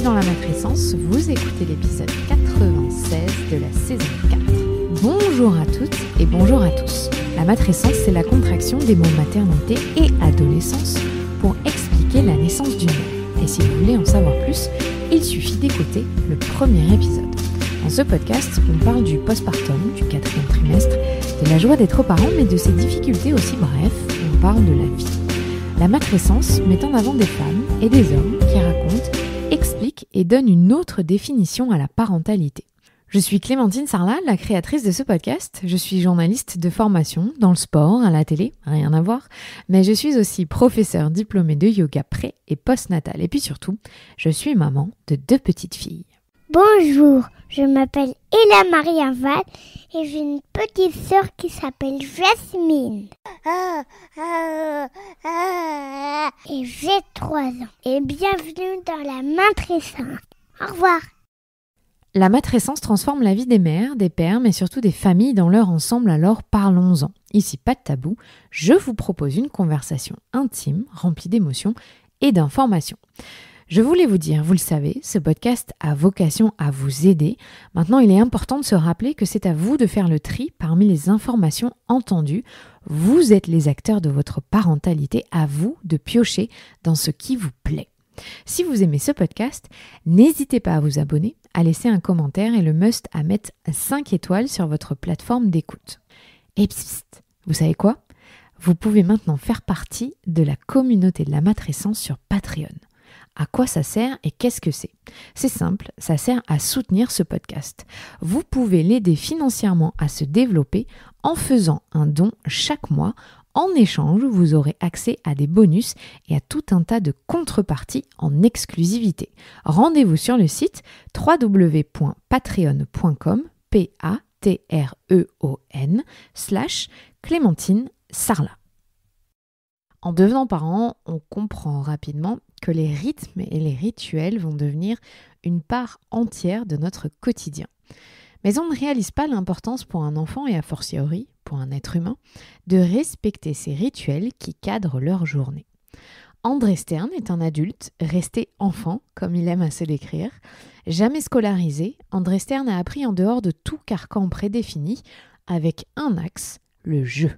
dans la matrescence, vous écoutez l'épisode 96 de la saison 4. Bonjour à toutes et bonjour à tous. La matrescence, c'est la contraction des mots maternité et adolescence pour expliquer la naissance d'une mère. Et si vous voulez en savoir plus, il suffit d'écouter le premier épisode. Dans ce podcast, on parle du postpartum, du 4e trimestre, de la joie d'être parent, mais de ses difficultés aussi. Bref, on parle de la vie. La matrescence met en avant des femmes et des hommes qui racontent, expliquent et donnent une autre définition à la parentalité. Je suis Clémentine Sarlat, la créatrice de ce podcast. Je suis journaliste de formation dans le sport, à la télé, rien à voir, mais je suis aussi professeure diplômée de yoga pré- et postnatal. Et puis surtout, je suis maman de 2 petites filles. Bonjour, je m'appelle Ella Maria Val et j'ai une petite sœur qui s'appelle Jasmine. Et j'ai 3 ans. Et bienvenue dans la matrescence. Au revoir. La matrescence transforme la vie des mères, des pères, mais surtout des familles dans leur ensemble, alors parlons-en. Ici, pas de tabou, je vous propose une conversation intime, remplie d'émotions et d'informations. Je voulais vous dire, vous le savez, ce podcast a vocation à vous aider. Maintenant, il est important de se rappeler que c'est à vous de faire le tri parmi les informations entendues. Vous êtes les acteurs de votre parentalité, à vous de piocher dans ce qui vous plaît. Si vous aimez ce podcast, n'hésitez pas à vous abonner, à laisser un commentaire et le must à mettre 5 étoiles sur votre plateforme d'écoute. Et psst, vous savez quoi ? Vous pouvez maintenant faire partie de la communauté de la matrescence sur Patreon. À quoi ça sert et qu'est-ce que c'est ? C'est simple, ça sert à soutenir ce podcast. Vous pouvez l'aider financièrement à se développer en faisant un don chaque mois. En échange, vous aurez accès à des bonus et à tout un tas de contreparties en exclusivité. Rendez-vous sur le site www.patreon.com Patreon/Clémentine Sarlat. En devenant parent, on comprend rapidement que les rythmes et les rituels vont devenir une part entière de notre quotidien. Mais on ne réalise pas l'importance pour un enfant et a fortiori pour un être humain de respecter ces rituels qui cadrent leur journée. André Stern est un adulte resté enfant, comme il aime à se décrire. Jamais scolarisé, André Stern a appris en dehors de tout carcan prédéfini avec un axe, le jeu.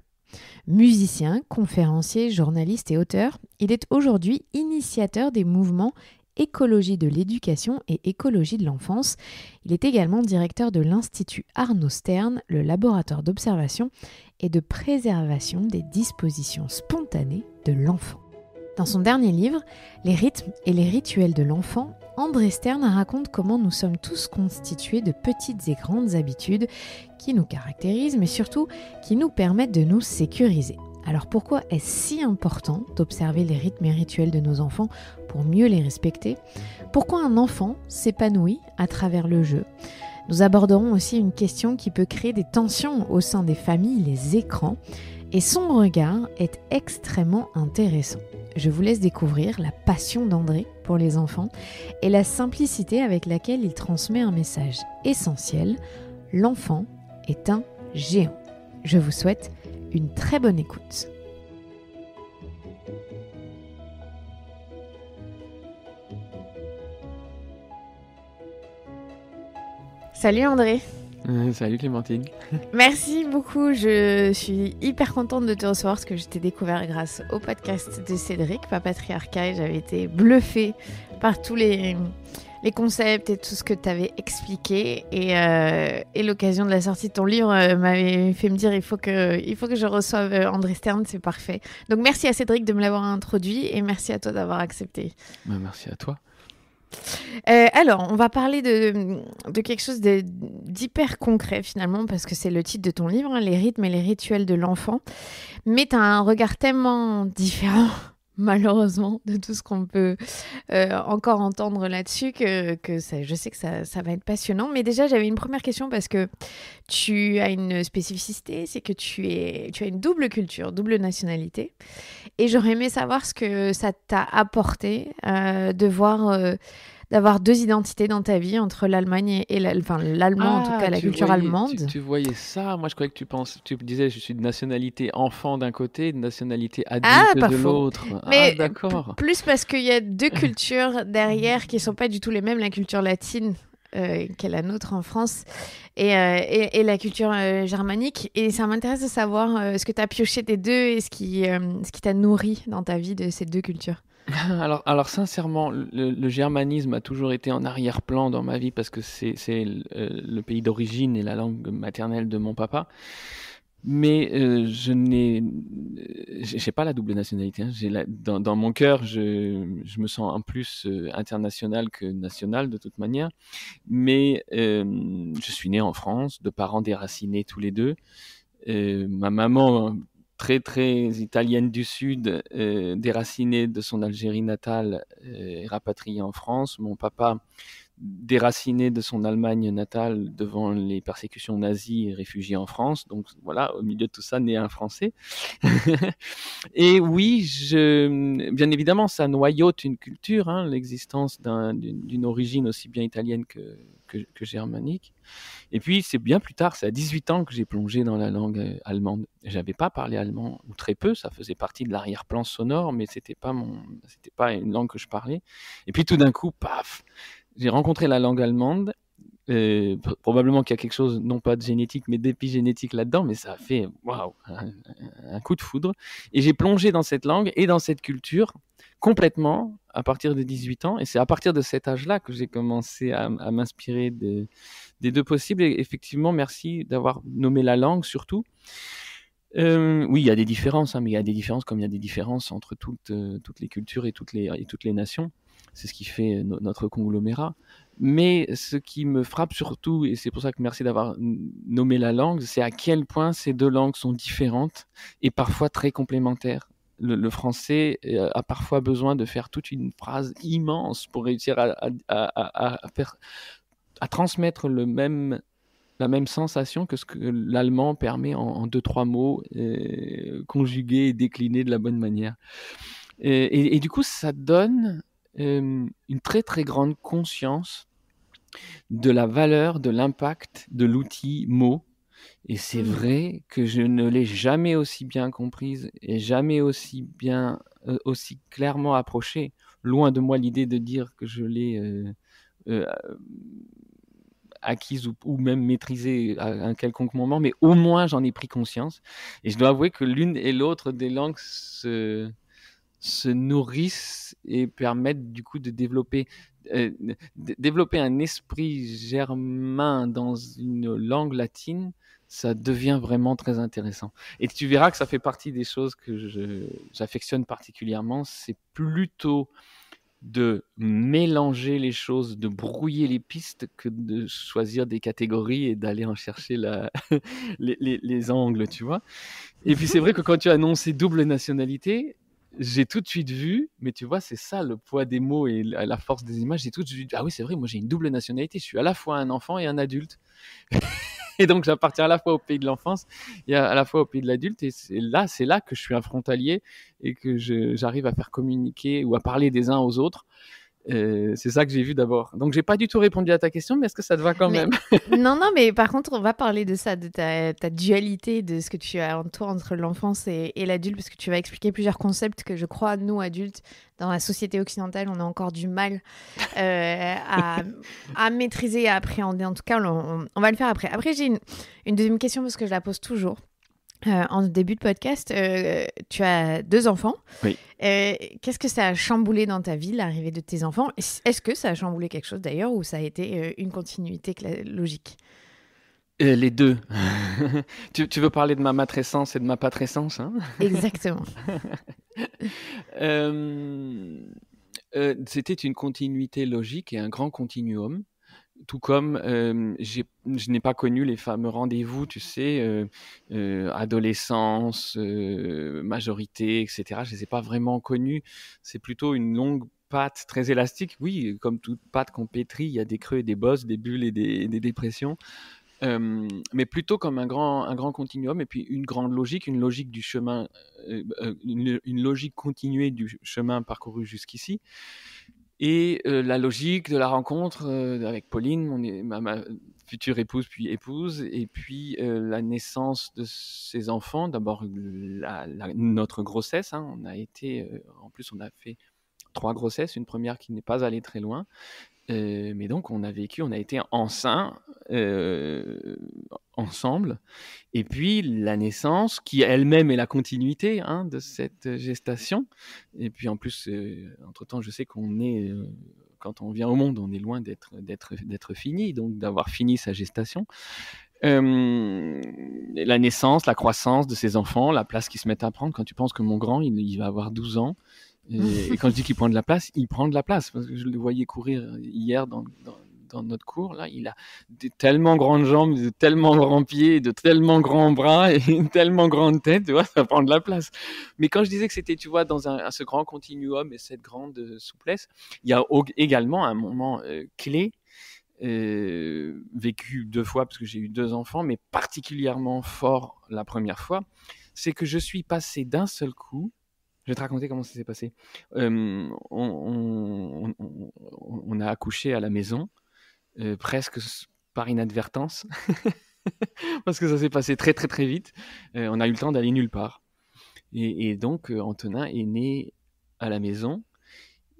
Musicien, conférencier, journaliste et auteur, il est aujourd'hui initiateur des mouvements écologie de l'éducation et écologie de l'enfance. Il est également directeur de l'Institut Arnaud Stern, le laboratoire d'observation et de préservation des dispositions spontanées de l'enfant. Dans son dernier livre, Les rythmes et les rituels de l'enfant, André Stern raconte comment nous sommes tous constitués de petites et grandes habitudes qui nous caractérisent, mais surtout qui nous permettent de nous sécuriser. Alors pourquoi est-ce si important d'observer les rythmes et rituels de nos enfants pour mieux les respecter ? Pourquoi un enfant s'épanouit à travers le jeu ? Nous aborderons aussi une question qui peut créer des tensions au sein des familles, les écrans, et son regard est extrêmement intéressant. Je vous laisse découvrir la passion d'André pour les enfants et la simplicité avec laquelle il transmet un message essentiel. L'enfant est un géant. Je vous souhaite une très bonne écoute. Salut André. Salut Clémentine. Merci beaucoup, je suis hyper contente de te recevoir parce que je t'ai découvert grâce au podcast de Cédric, Papatriarcat, et j'avais été bluffée par tous les concepts et tout ce que tu avais expliqué et l'occasion de la sortie de ton livre m'avait fait me dire il faut que je reçoive André Stern, c'est parfait. Donc merci à Cédric de me l'avoir introduit et merci à toi d'avoir accepté. Merci à toi. Alors, on va parler de quelque chose d'hyper concret finalement parce que c'est le titre de ton livre, hein, Les rythmes et les rituels de l'enfant. Mais tu as un regard tellement différent malheureusement de tout ce qu'on peut encore entendre là-dessus que ça, je sais que ça va être passionnant. Mais déjà, j'avais une première question parce que tu as une spécificité, c'est que tu as une double culture, double nationalité. Et j'aurais aimé savoir ce que ça t'a apporté de voir d'avoir deux identités dans ta vie entre l'Allemagne et l'allemand, en tout cas la culture allemande. Tu voyais ça. Moi, je croyais que tu disais, je suis de nationalité enfant d'un côté, de nationalité Ah, adulte pas de faux. l'autre. Mais D'accord. plus parce qu'il y a deux cultures derrière qui sont pas du tout les mêmes, la culture latine qui est la nôtre en France et la culture germanique. Et ça m'intéresse de savoir ce que tu as pioché des deux et ce qui t'a nourri dans ta vie de ces deux cultures. Alors sincèrement, le germanisme a toujours été en arrière-plan dans ma vie parce que c'est le pays d'origine et la langue maternelle de mon papa. Mais j'ai pas la double nationalité, hein. Dans mon cœur, je me sens un plus international que national de toute manière. Mais je suis né en France, de parents déracinés tous les deux. Ma maman, très très italienne du Sud, déracinée de son Algérie natale, est rapatriée en France. Mon papa, déraciné de son Allemagne natale devant les persécutions nazies et réfugié en France. Donc voilà, au milieu de tout ça, né un Français. Et oui, bien évidemment, ça noyaute une culture, hein, l'existence d'une origine aussi bien italienne que germanique. Et puis, c'est bien plus tard, c'est à 18 ans que j'ai plongé dans la langue allemande. J'avais pas parlé allemand, ou très peu, ça faisait partie de l'arrière-plan sonore, mais c'était pas une langue que je parlais. Et puis tout d'un coup, paf, j'ai rencontré la langue allemande. Probablement qu'il y a quelque chose, non pas de génétique, mais d'épigénétique là-dedans, mais ça a fait waouh, un coup de foudre. Et j'ai plongé dans cette langue et dans cette culture complètement à partir de 18 ans. Et c'est à partir de cet âge-là que j'ai commencé à m'inspirer des deux possibles. Et effectivement, merci d'avoir nommé la langue surtout. Oui, il y a des différences, hein, mais il y a des différences comme il y a des différences entre toutes les cultures et toutes les nations. C'est ce qui fait notre conglomérat. Mais ce qui me frappe surtout, et c'est pour ça que merci d'avoir nommé la langue, c'est à quel point ces deux langues sont différentes et parfois très complémentaires. Le français a parfois besoin de faire toute une phrase immense pour réussir à transmettre la même sensation que ce que l'allemand permet en 2-3 mots conjugués et déclinés de la bonne manière. Et du coup, ça donne une très très grande conscience de la valeur, de l'impact de l'outil mot. Et c'est vrai que je ne l'ai jamais aussi bien comprise et jamais aussi clairement approchée. Loin de moi l'idée de dire que je l'ai acquise ou même maîtrisée à un quelconque moment, mais au moins j'en ai pris conscience. Et je dois avouer que l'une et l'autre des langues se nourrissent et permettent du coup de développer un esprit germain dans une langue latine. Ça devient vraiment très intéressant. Et tu verras que ça fait partie des choses que j'affectionne particulièrement. C'est plutôt de mélanger les choses, de brouiller les pistes que de choisir des catégories et d'aller en chercher les angles, tu vois. Et puis c'est vrai que quand tu as annoncé double nationalité, j'ai tout de suite vu, mais tu vois, c'est ça le poids des mots et la force des images. J'ai tout de suite dit, ah oui, c'est vrai, moi j'ai une double nationalité, je suis à la fois un enfant et un adulte. Et donc j'appartiens à la fois au pays de l'enfance et à la fois au pays de l'adulte. Et c'est là que je suis un frontalier et que j'arrive à faire communiquer ou à parler des uns aux autres. C'est ça que j'ai vu d'abord. Donc, j'ai pas du tout répondu à ta question, mais est-ce que ça te va quand même? Non, mais par contre, on va parler de ça, de ta dualité, de ce que tu as en toi entre l'enfance et l'adulte, parce que tu vas expliquer plusieurs concepts que je crois, nous, adultes, dans la société occidentale, on a encore du mal à maîtriser, à appréhender. En tout cas, on va le faire après. Après, j'ai une deuxième question, parce que je la pose toujours. En début de podcast, tu as 2 enfants. Oui. Qu'est-ce que ça a chamboulé dans ta vie, l'arrivée de tes enfants? Est-ce que ça a chamboulé quelque chose d'ailleurs, ou ça a été une continuité logique? Les deux. Tu veux parler de ma matrescence et de ma patrescence, hein? Exactement. C'était une continuité logique et un grand continuum. Tout comme je n'ai pas connu les fameux rendez-vous, tu sais, adolescence, majorité, etc. Je ne les ai pas vraiment connus. C'est plutôt une longue patte très élastique. Oui, comme toute patte qu'on pétrit, il y a des creux et des bosses, des bulles et des dépressions. Mais plutôt comme un grand continuum et puis une grande logique, une logique du chemin, une logique continuée du chemin parcouru jusqu'ici. Et la logique de la rencontre avec Pauline, ma future épouse puis épouse, et puis la naissance de ses enfants. D'abord notre grossesse, hein, en plus on a fait 3 grossesses, une première qui n'est pas allée très loin. Mais donc on a été enceints ensemble. Et puis la naissance, qui elle-même est la continuité hein, de cette gestation. Et puis en plus, entre-temps, je sais qu'on est, quand on vient au monde, on est loin d'être fini, donc d'avoir fini sa gestation. La naissance, la croissance de ses enfants, la place qu'ils se mettent à prendre. Quand tu penses que mon grand, il va avoir 12 ans, et quand je dis qu'il prend de la place, il prend de la place. Parce que je le voyais courir hier dans notre cours. Là, il a de tellement grandes jambes, de tellement grands pieds, de tellement grands bras et une tellement grande tête, tu vois, ça prend de la place. Mais quand je disais que c'était, tu vois, dans ce grand continuum et cette grande souplesse, il y a également un moment clé vécu 2 fois parce que j'ai eu 2 enfants, mais particulièrement fort la première fois, c'est que je suis passé d'un seul coup. Je vais te raconter comment ça s'est passé. On a accouché à la maison, presque par inadvertance, parce que ça s'est passé très très très vite. On a eu le temps d'aller nulle part. Et donc Antonin est né à la maison.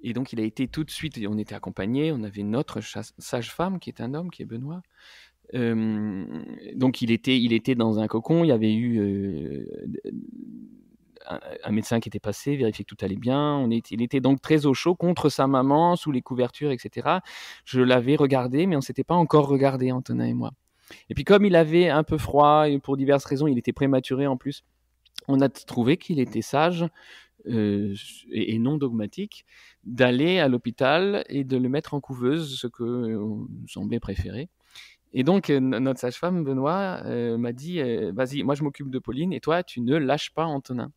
Et donc il a été tout de suite, on était accompagnés, on avait notre sage-femme qui est un homme, qui est Benoît. Donc il était dans un cocon, il y avait eu un médecin qui était passé, vérifier que tout allait bien. Il était donc très au chaud contre sa maman, sous les couvertures, etc. Je l'avais regardé, mais on ne s'était pas encore regardé, Antonin et moi. Et puis comme il avait un peu froid, et pour diverses raisons, il était prématuré en plus, on a trouvé qu'il était sage et non dogmatique d'aller à l'hôpital et de le mettre en couveuse, ce que nous semblait préférer. Et donc, notre sage-femme, Benoît, m'a dit vas-y, moi je m'occupe de Pauline et toi, tu ne lâches pas Antonin.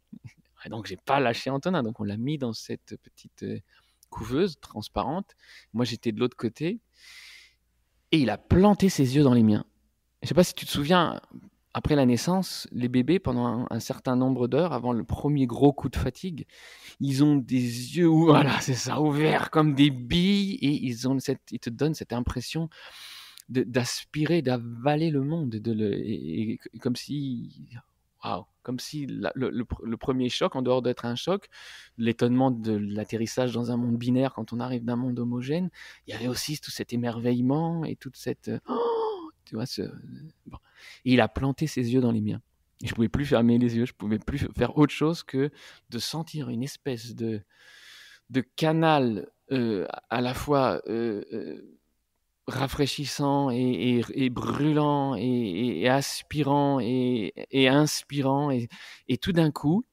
Et donc, j'ai pas lâché Antonin. Donc, on l'a mis dans cette petite couveuse transparente. Moi, j'étais de l'autre côté. Et il a planté ses yeux dans les miens. Je ne sais pas si tu te souviens, après la naissance, les bébés, pendant un certain nombre d'heures, avant le premier gros coup de fatigue, ils ont des yeux, voilà, c'est ça, ouverts comme des billes. Et ils te donnent cette impression d'aspirer, d'avaler le monde, comme si, waouh, comme si le premier choc, en dehors d'être un choc, l'étonnement de l'atterrissage dans un monde binaire quand on arrive d'un monde homogène, il y avait aussi tout cet émerveillement et toute cette, tu vois, bon. Et il a planté ses yeux dans les miens. Et je pouvais plus fermer les yeux, je pouvais plus faire autre chose que de sentir une espèce de canal à la fois rafraîchissant et brûlant et aspirant et inspirant. Et tout d'un coup,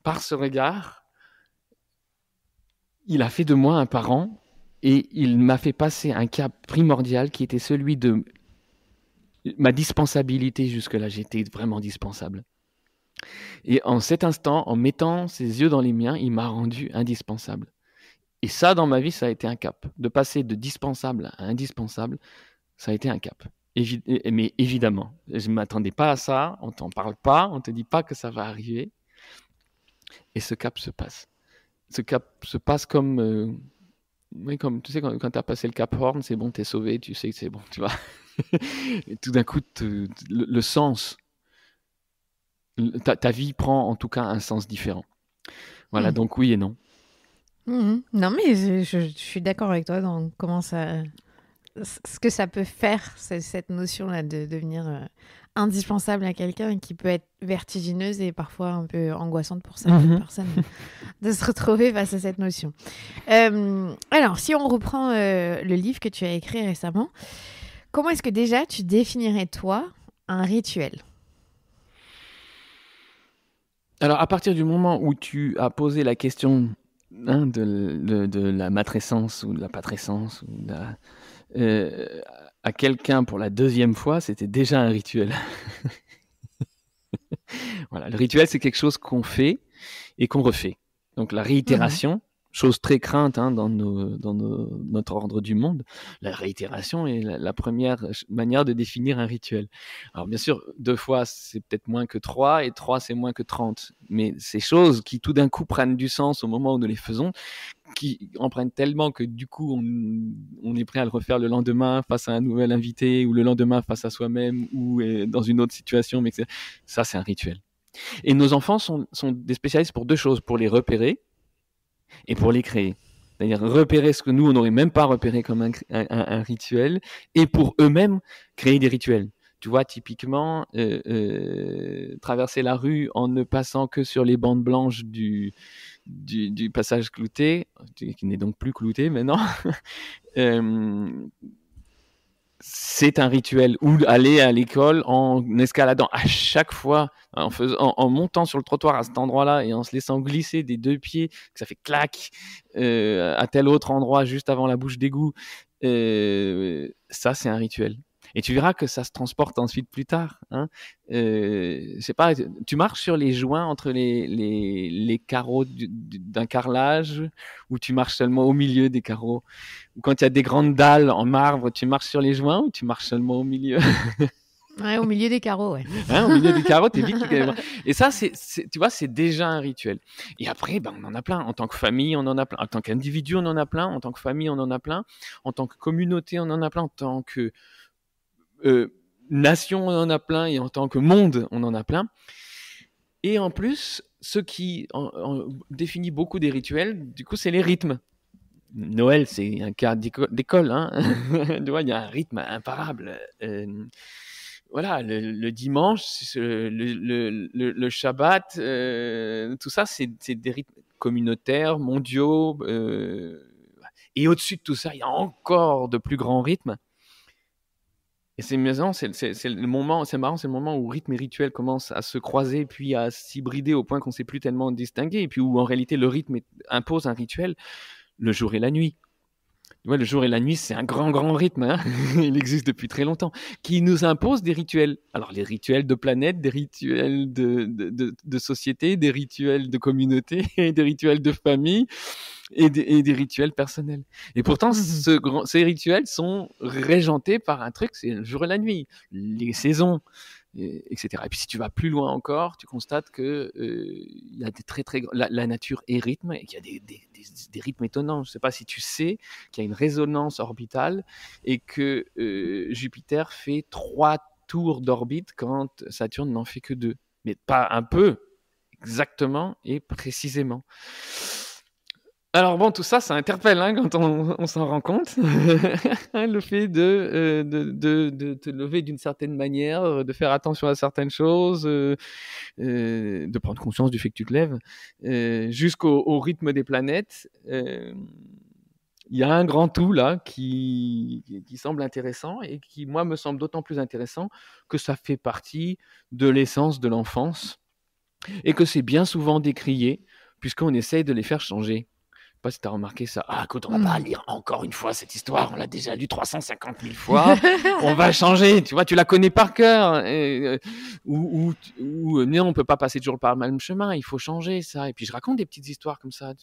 par ce regard, il a fait de moi un parent et il m'a fait passer un cap primordial qui était celui de ma dispensabilité jusque-là. J'étais vraiment dispensable. Et en cet instant, en mettant ses yeux dans les miens, il m'a rendu indispensable. Et ça, dans ma vie, ça a été un cap. De passer de dispensable à indispensable, ça a été un cap. Mais évidemment, je ne m'attendais pas à ça. On ne t'en parle pas, on ne te dit pas que ça va arriver. Et ce cap se passe. Ce cap se passe comme... oui, comme tu sais, quand tu as passé le Cap Horn, c'est bon, tu es sauvé, tu sais que c'est bon, tu vois. Et tout d'un coup, le sens, ta vie prend en tout cas un sens différent. Voilà, donc oui et non. Non, mais je suis d'accord avec toi dans comment ça, ce que ça peut faire, cette notion-là de devenir indispensable à quelqu'un qui peut être vertigineuse et parfois un peu angoissante pour certaines personnes de se retrouver face à cette notion. Alors, si on reprend le livre que tu as écrit récemment, comment est-ce que déjà tu définirais, toi, un rituel ? Alors, à partir du moment où tu as posé la question de la matrescence ou de la patrescence ou à quelqu'un pour la 2e fois, c'était déjà un rituel. Voilà, le rituel, c'est quelque chose qu'on fait et qu'on refait. Donc la réitération, chose très crainte dans notre ordre du monde, la réitération est la première manière de définir un rituel. Alors bien sûr, 2 fois, c'est peut-être moins que 3, et 3, c'est moins que 30. Mais ces choses qui tout d'un coup prennent du sens au moment où nous les faisons, qui en prennent tellement que du coup, on est prêt à le refaire le lendemain face à un nouvel invité ou le lendemain face à soi-même ou dans une autre situation. Mais ça, c'est un rituel. Et nos enfants sont des spécialistes pour deux choses, pour les repérer et pour les créer. C'est-à-dire repérer ce que nous, on n'aurait même pas repéré comme un rituel, et pour eux-mêmes créer des rituels. Tu vois, typiquement, traverser la rue en ne passant que sur les bandes blanches du passage clouté, qui n'est donc plus clouté maintenant, c'est un rituel. Ou aller à l'école en escaladant à chaque fois, en montant sur le trottoir à cet endroit-là et en se laissant glisser des deux pieds, que ça fait clac, à tel autre endroit juste avant la bouche d'égout. Ça, c'est un rituel. Et tu verras que ça se transporte ensuite plus tard. Hein. Je sais pas, tu marches sur les joints entre les carreaux d'un carrelage, ou tu marches seulement au milieu des carreaux. Ou quand il y a des grandes dalles en marbre, tu marches sur les joints ou tu marches seulement au milieu? Ouais, au milieu des carreaux, ouais. Hein, au milieu des carreaux, t'es vite. Et ça, tu vois, c'est déjà un rituel. Et après, on en a plein. En tant que famille, on en a plein. En tant qu'individu, on en a plein. En tant que famille, on en a plein. En tant que communauté, on en a plein. En tant que nation, on en a plein. Et en tant que monde, on en a plein. Et en plus, ce qui définit beaucoup des rituels, du coup, c'est les rythmes. Noël, c'est un cas d'école. Hein. Tu vois, il y a un rythme imparable. Voilà, le dimanche, le Shabbat, tout ça, c'est des rythmes communautaires, mondiaux. Et au-dessus de tout ça, il y a encore de plus grands rythmes. Et c'est marrant, c'est le moment où rythme et rituel commencent à se croiser, puis à s'hybrider au point qu'on ne sait plus tellement distinguer, et puis où en réalité le rythme impose un rituel, le jour et la nuit. Tu vois, le jour et la nuit, c'est un grand rythme, hein. Il existe depuis très longtemps, qui nous impose des rituels. Alors, les rituels de planète, des rituels de société, des rituels de communauté, des rituels de famille et des rituels personnels. Et pourtant, ces rituels sont régentés par un truc, c'est le jour et la nuit, les saisons, etc. Et puis si tu vas plus loin encore, tu constates que il y a la nature est rythme et qu'il y a des rythmes étonnants. Je ne sais pas si tu sais qu'il y a une résonance orbitale et que Jupiter fait 3 tours d'orbite quand Saturne n'en fait que 2. Mais pas un peu, exactement et précisément. Alors bon, tout ça, ça interpelle hein, quand on s'en rend compte. Le fait de te lever d'une certaine manière, de faire attention à certaines choses, de prendre conscience du fait que tu te lèves, jusqu'au rythme des planètes. Il y a un grand tout là qui semble intéressant et qui, moi, me semble d'autant plus intéressant que ça fait partie de l'essence de l'enfance et que c'est bien souvent décrié puisqu'on essaye de les faire changer. Je sais pas si tu as remarqué ça. Ah, écoute, on va pas lire encore une fois cette histoire. On l'a déjà lu 350 000 fois. On va changer. Tu vois, tu la connais par cœur. Ou non, on peut pas passer toujours par le même chemin. Il faut changer ça. Et puis, je raconte des petites histoires comme ça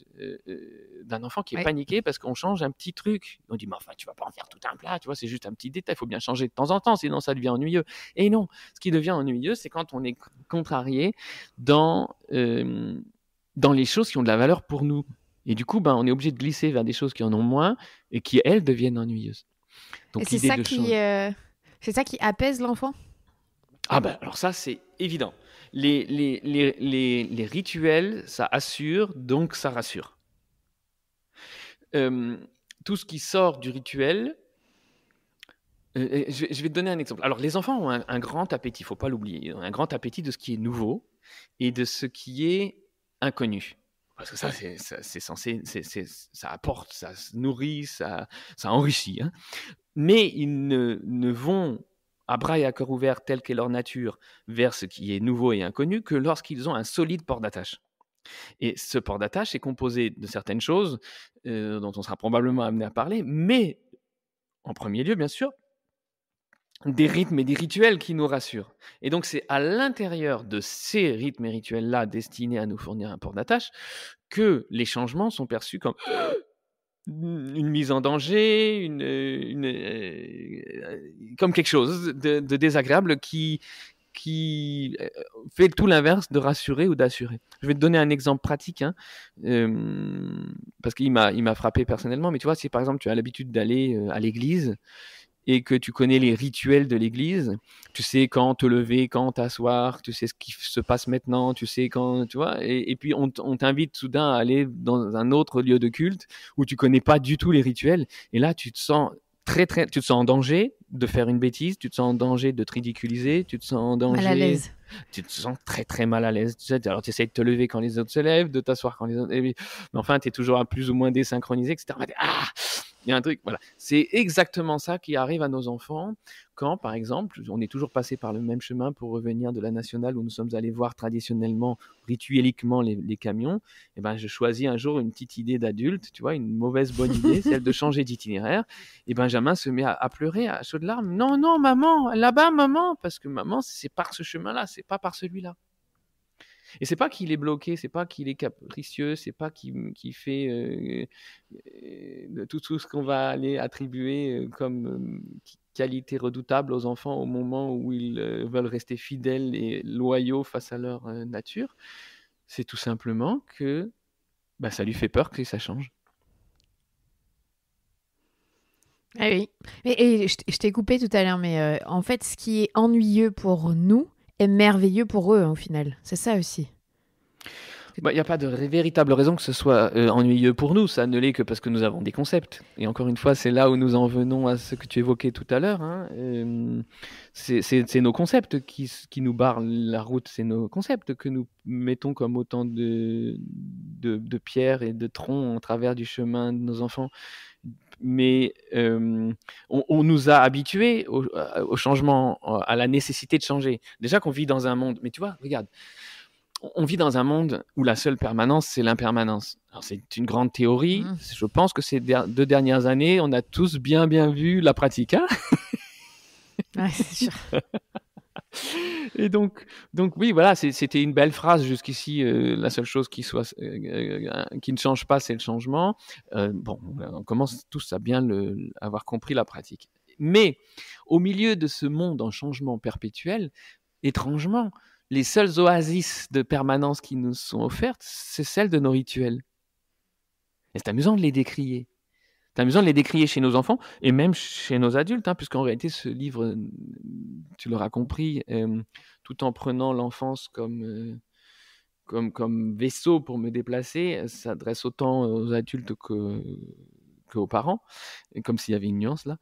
d'un enfant qui est paniqué parce qu'on change un petit truc. On dit, mais enfin, tu vas pas en faire tout un plat. Tu vois, c'est juste un petit détail. Il faut bien changer de temps en temps, sinon ça devient ennuyeux. Et non, ce qui devient ennuyeux, c'est quand on est contrarié dans les choses qui ont de la valeur pour nous. Et du coup, on est obligé de glisser vers des choses qui en ont moins et qui, elles, deviennent ennuyeuses. Donc, et c'est ça qui apaise l'enfant? Ah alors ça, c'est évident. Les rituels, ça assure, donc ça rassure. Tout ce qui sort du rituel... je vais te donner un exemple. Alors, les enfants ont un grand appétit, il ne faut pas l'oublier. Ils ont un grand appétit de ce qui est nouveau et de ce qui est inconnu. Parce que ça, c'est censé, ça apporte, ça se nourrit, ça enrichit. Hein. Mais ils ne vont à bras et à cœur ouverts, telle qu'est leur nature, vers ce qui est nouveau et inconnu, que lorsqu'ils ont un solide port d'attache. Et ce port d'attache est composé de certaines choses dont on sera probablement amené à parler, mais en premier lieu, bien sûr, des rythmes et des rituels qui nous rassurent. Et donc, c'est à l'intérieur de ces rythmes et rituels-là destinés à nous fournir un port d'attache que les changements sont perçus comme une mise en danger, comme quelque chose de désagréable qui qui fait tout l'inverse de rassurer ou d'assurer. Je vais te donner un exemple pratique, hein, parce qu'il m'a frappé personnellement, mais tu vois, si par exemple tu as l'habitude d'aller à l'église et que tu connais les rituels de l'église, tu sais quand te lever, quand t'asseoir, tu sais ce qui se passe maintenant, tu sais quand, tu vois, et puis on t'invite soudain à aller dans un autre lieu de culte où tu connais pas du tout les rituels, et là tu te sens tu te sens en danger de faire une bêtise, tu te sens en danger de te ridiculiser, tu te sens en danger... Mal à l'aise. Tu te sens très très mal à l'aise. Tu sais, alors tu essayes de te lever quand les autres se lèvent, de t'asseoir quand les autres... Mais enfin, tu es toujours à plus ou moins désynchronisé, etc. Ah, il y a un truc, voilà. C'est exactement ça qui arrive à nos enfants quand, par exemple, on est toujours passé par le même chemin pour revenir de la nationale où nous sommes allés voir traditionnellement, ritueliquement les camions. Et ben, je choisis un jour une petite idée d'adulte, tu vois, une mauvaise bonne idée, celle de changer d'itinéraire. Et Benjamin se met à pleurer à chaudes larmes. Non, non, maman, là-bas, maman, parce que maman, c'est par ce chemin-là, c'est pas par celui-là. Et c'est pas qu'il est bloqué, c'est pas qu'il est capricieux, c'est pas qu'il fait tout ce qu'on va aller attribuer comme qualité redoutable aux enfants au moment où ils veulent rester fidèles et loyaux face à leur nature. C'est tout simplement que ça lui fait peur que ça change. Ah oui. Et je t'ai coupé tout à l'heure, mais en fait, ce qui est ennuyeux pour nous est merveilleux pour eux, hein, au final. C'est ça aussi. Il n'y a pas de véritable raison que ce soit ennuyeux pour nous. Ça ne l'est que parce que nous avons des concepts. Et encore une fois, c'est là où nous en venons à ce que tu évoquais tout à l'heure. Hein. C'est nos concepts qui nous barrent la route. C'est nos concepts que nous mettons comme autant de pierres et de troncs en travers du chemin de nos enfants. Mais on nous a habitués au changement, à la nécessité de changer. Déjà qu'on vit dans un monde... Mais tu vois, regarde. On vit dans un monde où la seule permanence, c'est l'impermanence. Alors, c'est une grande théorie. Je pense que ces 2 dernières années, on a tous bien vu la pratique. Hein. Ouais, c'est sûr. Et donc oui, voilà, c'était une belle phrase jusqu'ici. La seule chose qui ne change pas, c'est le changement. On commence tous à bien avoir compris la pratique. Mais au milieu de ce monde en changement perpétuel, étrangement, les seules oasis de permanence qui nous sont offertes, c'est celles de nos rituels. Et c'est amusant de les décrier. C'est amusant de les décrier chez nos enfants et même chez nos adultes, hein, puisqu'en réalité, ce livre, tu l'auras compris, tout en prenant l'enfance comme vaisseau pour me déplacer, s'adresse autant aux adultes qu'aux parents, comme s'il y avait une nuance là.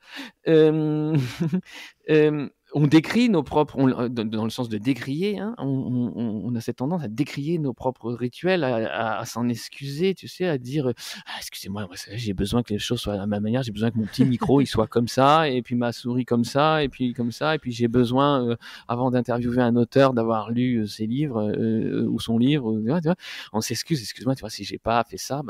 On décrit nos propres, dans le sens de décrier, hein, on a cette tendance à décrier nos propres rituels, à s'en excuser, tu sais, à dire excusez-moi, j'ai besoin que les choses soient à ma manière, j'ai besoin que mon petit micro il soit comme ça, et puis ma souris comme ça, et puis j'ai besoin, avant d'interviewer un auteur, d'avoir lu ses livres ou son livre, tu vois, on s'excuse, excuse-moi, tu vois, si j'ai pas fait ça,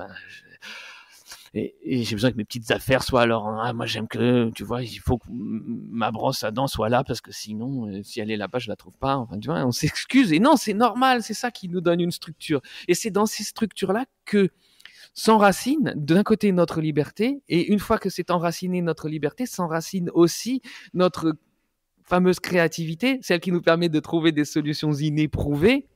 et j'ai besoin que mes petites affaires soient alors, moi j'aime que, tu vois, il faut que ma brosse à dents soit là parce que sinon, si elle est là-bas, je la trouve pas. Enfin, tu vois, on s'excuse. Et non, c'est normal, c'est ça qui nous donne une structure. Et c'est dans ces structures-là que s'enracine d'un côté notre liberté, et une fois que c'est enraciné notre liberté, s'enracine aussi notre fameuse créativité, celle qui nous permet de trouver des solutions inéprouvées.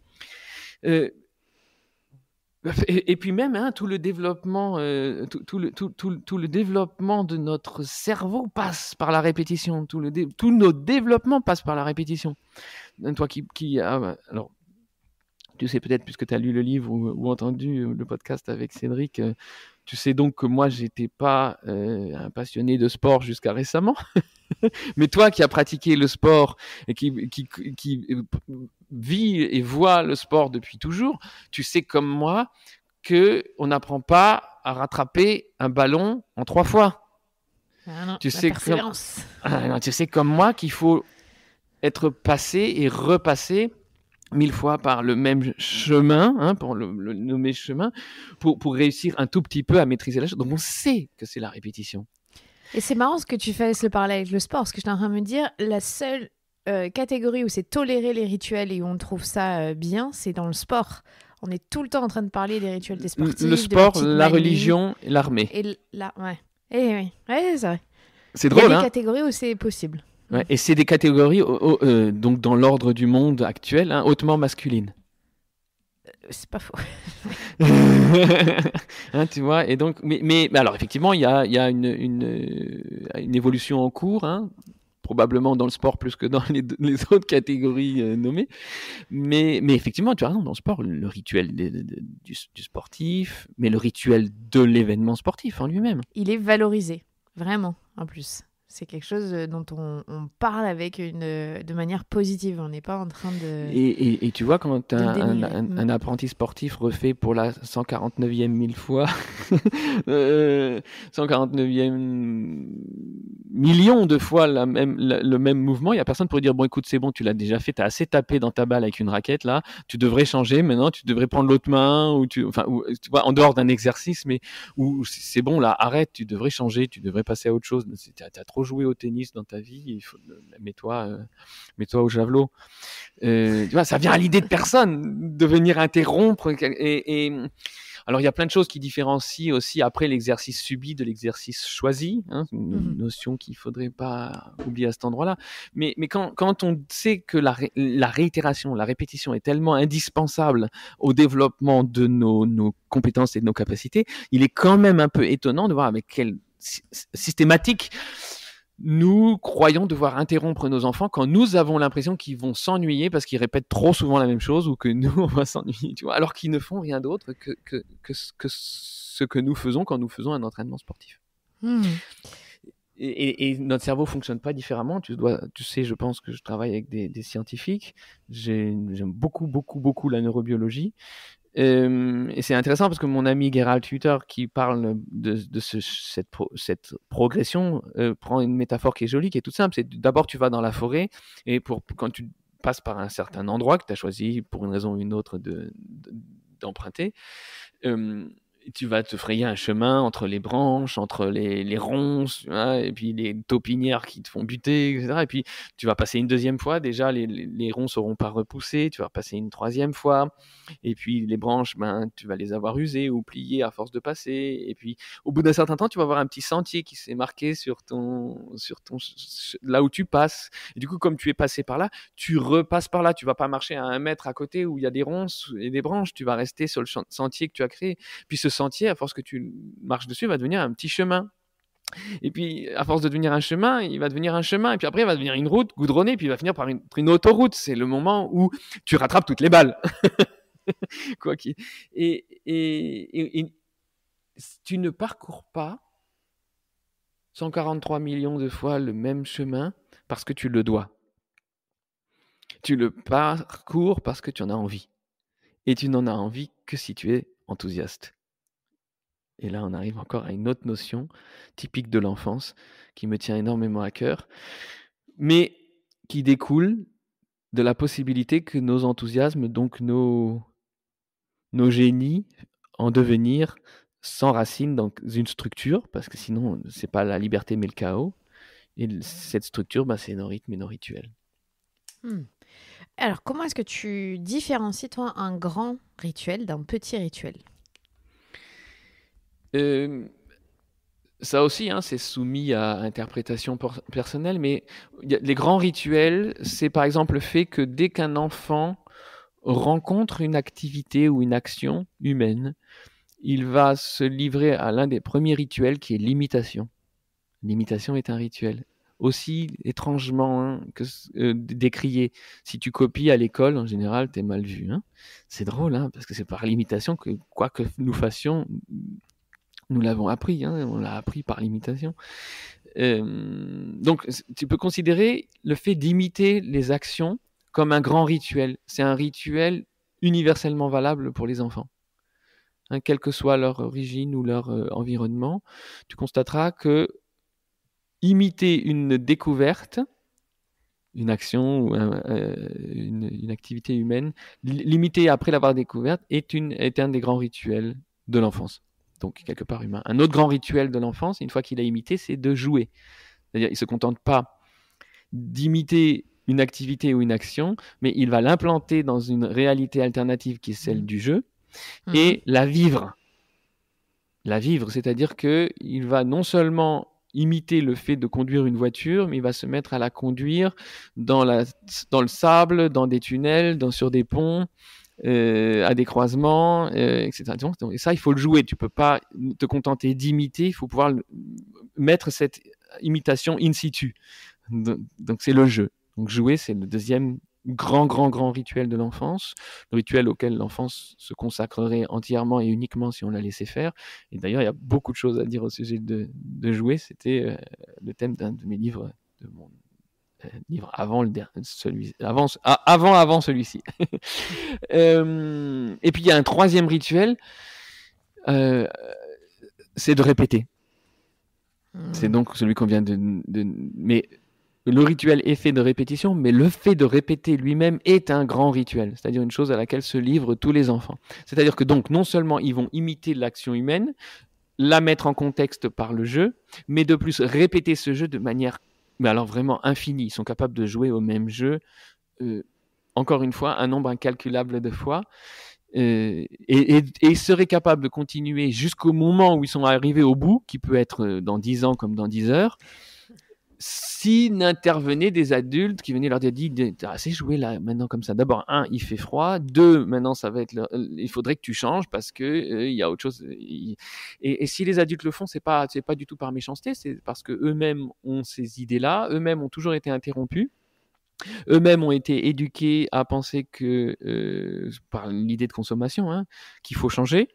Et puis même, hein, tout le développement, tout le développement de notre cerveau passe par la répétition. Tous nos développements passent par la répétition. Toi alors, tu sais peut-être, puisque tu as lu le livre ou entendu le podcast avec Cédric, tu sais donc que moi, j'étais pas un passionné de sport jusqu'à récemment. Mais toi qui as pratiqué le sport et qui vit et voit le sport depuis toujours, tu sais comme moi qu'on n'apprend pas à rattraper un ballon en 3 fois. Ah non, tu sais comme moi qu'il faut être passé et repassé 1000 fois par le même chemin, hein, pour le nommer chemin, pour réussir un tout petit peu à maîtriser la chose. Donc on sait que c'est la répétition. Et c'est marrant ce que tu fasses le parallèle avec le sport, parce que je suis en train de me dire, la seule catégorie où c'est tolérer les rituels et où on trouve ça bien, c'est dans le sport. On est tout le temps en train de parler des rituels des sportifs. Le sport, la religion, l'armée. Et là, ouais. Et oui, ouais, c'est vrai. C'est drôle, hein. Il y a des catégories où c'est possible. Ouais, et c'est des catégories, donc dans l'ordre du monde actuel, hein, hautement masculines. C'est pas faux. Hein, tu vois, et donc, mais alors effectivement, il y a une évolution en cours, hein, probablement dans le sport plus que dans les autres catégories nommées. Mais effectivement, tu as raison, dans le sport, le rituel du sportif, mais le rituel de l'événement sportif en lui-même. Il est valorisé, vraiment, en plus. C'est quelque chose dont on parle de manière positive. On n'est pas en train de... Et tu vois, quand de le dénigrer. un apprenti sportif refait pour la 149e mille fois, 149e million de fois le même mouvement, il n'y a personne pour dire, bon écoute, c'est bon, tu l'as déjà fait, tu as assez tapé dans ta balle avec une raquette, là, tu devrais changer, maintenant tu devrais prendre l'autre main, ou tu vois, en dehors d'un exercice, mais où c'est bon, là, arrête, tu devrais changer, tu devrais passer à autre chose, tu as trop joué au tennis dans ta vie, mets-toi au javelot. Tu vois, ça vient à l'idée de personne de venir interrompre. Et alors, il y a plein de choses qui différencient aussi après l'exercice subi de l'exercice choisi, hein, une notion qu'il ne faudrait pas oublier à cet endroit-là. Mais quand on sait que la réitération, la répétition est tellement indispensable au développement de nos compétences et de nos capacités, il est quand même un peu étonnant de voir avec quelle systématique nous croyons devoir interrompre nos enfants quand nous avons l'impression qu'ils vont s'ennuyer parce qu'ils répètent trop souvent la même chose, ou que nous, on va s'ennuyer, tu vois, alors qu'ils ne font rien d'autre que ce que nous faisons quand nous faisons un entraînement sportif. Et notre cerveau fonctionne pas différemment. Tu sais, je pense que je travaille avec des scientifiques. J'aime beaucoup la neurobiologie. Et c'est intéressant parce que mon ami Gerald Hutter, qui parle de cette progression, prend une métaphore qui est jolie, qui est toute simple. C'est d'abord, tu vas dans la forêt, et quand tu passes par un certain endroit que tu as choisi pour une raison ou une autre d'emprunter, tu vas te frayer un chemin entre les branches, entre les ronces, hein, et puis les taupinières qui te font buter, etc. Et puis tu vas passer une deuxième fois, déjà les ronces n'auront pas repoussé, tu vas passer une troisième fois, et puis les branches, tu vas les avoir usées ou pliées à force de passer, et puis au bout d'un certain temps, tu vas avoir un petit sentier qui s'est marqué sur là où tu passes. Et du coup, comme tu es passé par là, tu repasses par là. Tu vas pas marcher à 1 mètre à côté où il y a des ronces et des branches, tu vas rester sur le sentier que tu as créé. Puis ce sentier, à force que tu marches dessus, va devenir un petit chemin. Et puis, à force de devenir un chemin, il va devenir un chemin. Et puis après, il va devenir une route goudronnée. Puis il va finir par une autoroute. C'est le moment où tu rattrapes toutes les balles. Quoi qu'il. Et tu ne parcours pas 143 millions de fois le même chemin parce que tu le dois. Tu le parcours parce que tu en as envie. Et tu n'en as envie que si tu es enthousiaste. Et là, on arrive encore à une autre notion typique de l'enfance qui me tient énormément à cœur, mais qui découle de la possibilité que nos enthousiasmes, donc nos génies en devenir, s'enracinent dans une structure, parce que sinon, c'est pas la liberté mais le chaos. Et cette structure, c'est nos rythmes et nos rituels. Alors, comment est-ce que tu différencies, toi, un grand rituel d'un petit rituel ? Ça aussi, hein, c'est soumis à interprétation personnelle, mais les grands rituels, c'est par exemple le fait que dès qu'un enfant rencontre une activité ou une action humaine, il va se livrer à l'un des premiers rituels qui est l'imitation. L'imitation est un rituel. Aussi étrangement décrié. Si tu copies à l'école, en général, t'es mal vu. Hein. C'est drôle, hein, parce que c'est par l'imitation que quoi que nous fassions, nous l'avons appris, hein, on l'a appris par l'imitation. Donc, tu peux considérer le fait d'imiter les actions comme un grand rituel. C'est un rituel universellement valable pour les enfants. Hein, quelle que soit leur origine ou leur environnement, tu constateras que imiter une découverte, une action ou une activité humaine, l'imiter après l'avoir découverte est un des grands rituels de l'enfance. Donc, quelque part humain. Un autre grand rituel de l'enfance, une fois qu'il a imité, c'est de jouer. C'est-à-dire, il ne se contente pas d'imiter une activité ou une action, mais il va l'implanter dans une réalité alternative qui est celle du jeu et la vivre. La vivre, c'est-à-dire qu'il va non seulement imiter le fait de conduire une voiture, mais il va se mettre à la conduire dans le sable, dans des tunnels, sur des ponts, à des croisements, etc. Et ça, il faut le jouer. Tu peux pas te contenter d'imiter, il faut pouvoir mettre cette imitation in situ. Donc c'est le jeu. Donc jouer, c'est le deuxième grand rituel de l'enfance, le rituel auquel l'enfance se consacrerait entièrement et uniquement si on la laissait faire. Et d'ailleurs, il y a beaucoup de choses à dire au sujet de jouer. C'était le thème d'un de mes livres, de mon livre avant avant celui-ci. Et puis il y a un troisième rituel, c'est de répéter. C'est donc celui qu'on vient mais le rituel est fait de répétition, mais le fait de répéter lui-même est un grand rituel, c'est-à-dire une chose à laquelle se livrent tous les enfants. C'est-à-dire que donc non seulement ils vont imiter l'action humaine, la mettre en contexte par le jeu, mais de plus répéter ce jeu de manière, mais alors vraiment infinie. Ils sont capables de jouer au même jeu, encore une fois, un nombre incalculable de fois. Et seraient capables de continuer jusqu'au moment où ils sont arrivés au bout, qui peut être dans 10 ans comme dans 10 heures, si n'intervenaient des adultes qui venaient leur dire t'as assez joué là maintenant comme ça. D'abord, 1, il fait froid. 2, maintenant ça va être il faudrait que tu changes parce que il y a autre chose. Et si les adultes le font, c'est pas du tout par méchanceté, c'est parce que eux-mêmes ont ces idées-là, eux-mêmes ont toujours été interrompus. Eux-mêmes ont été éduqués à penser que, par l'idée de consommation, qu'il faut changer,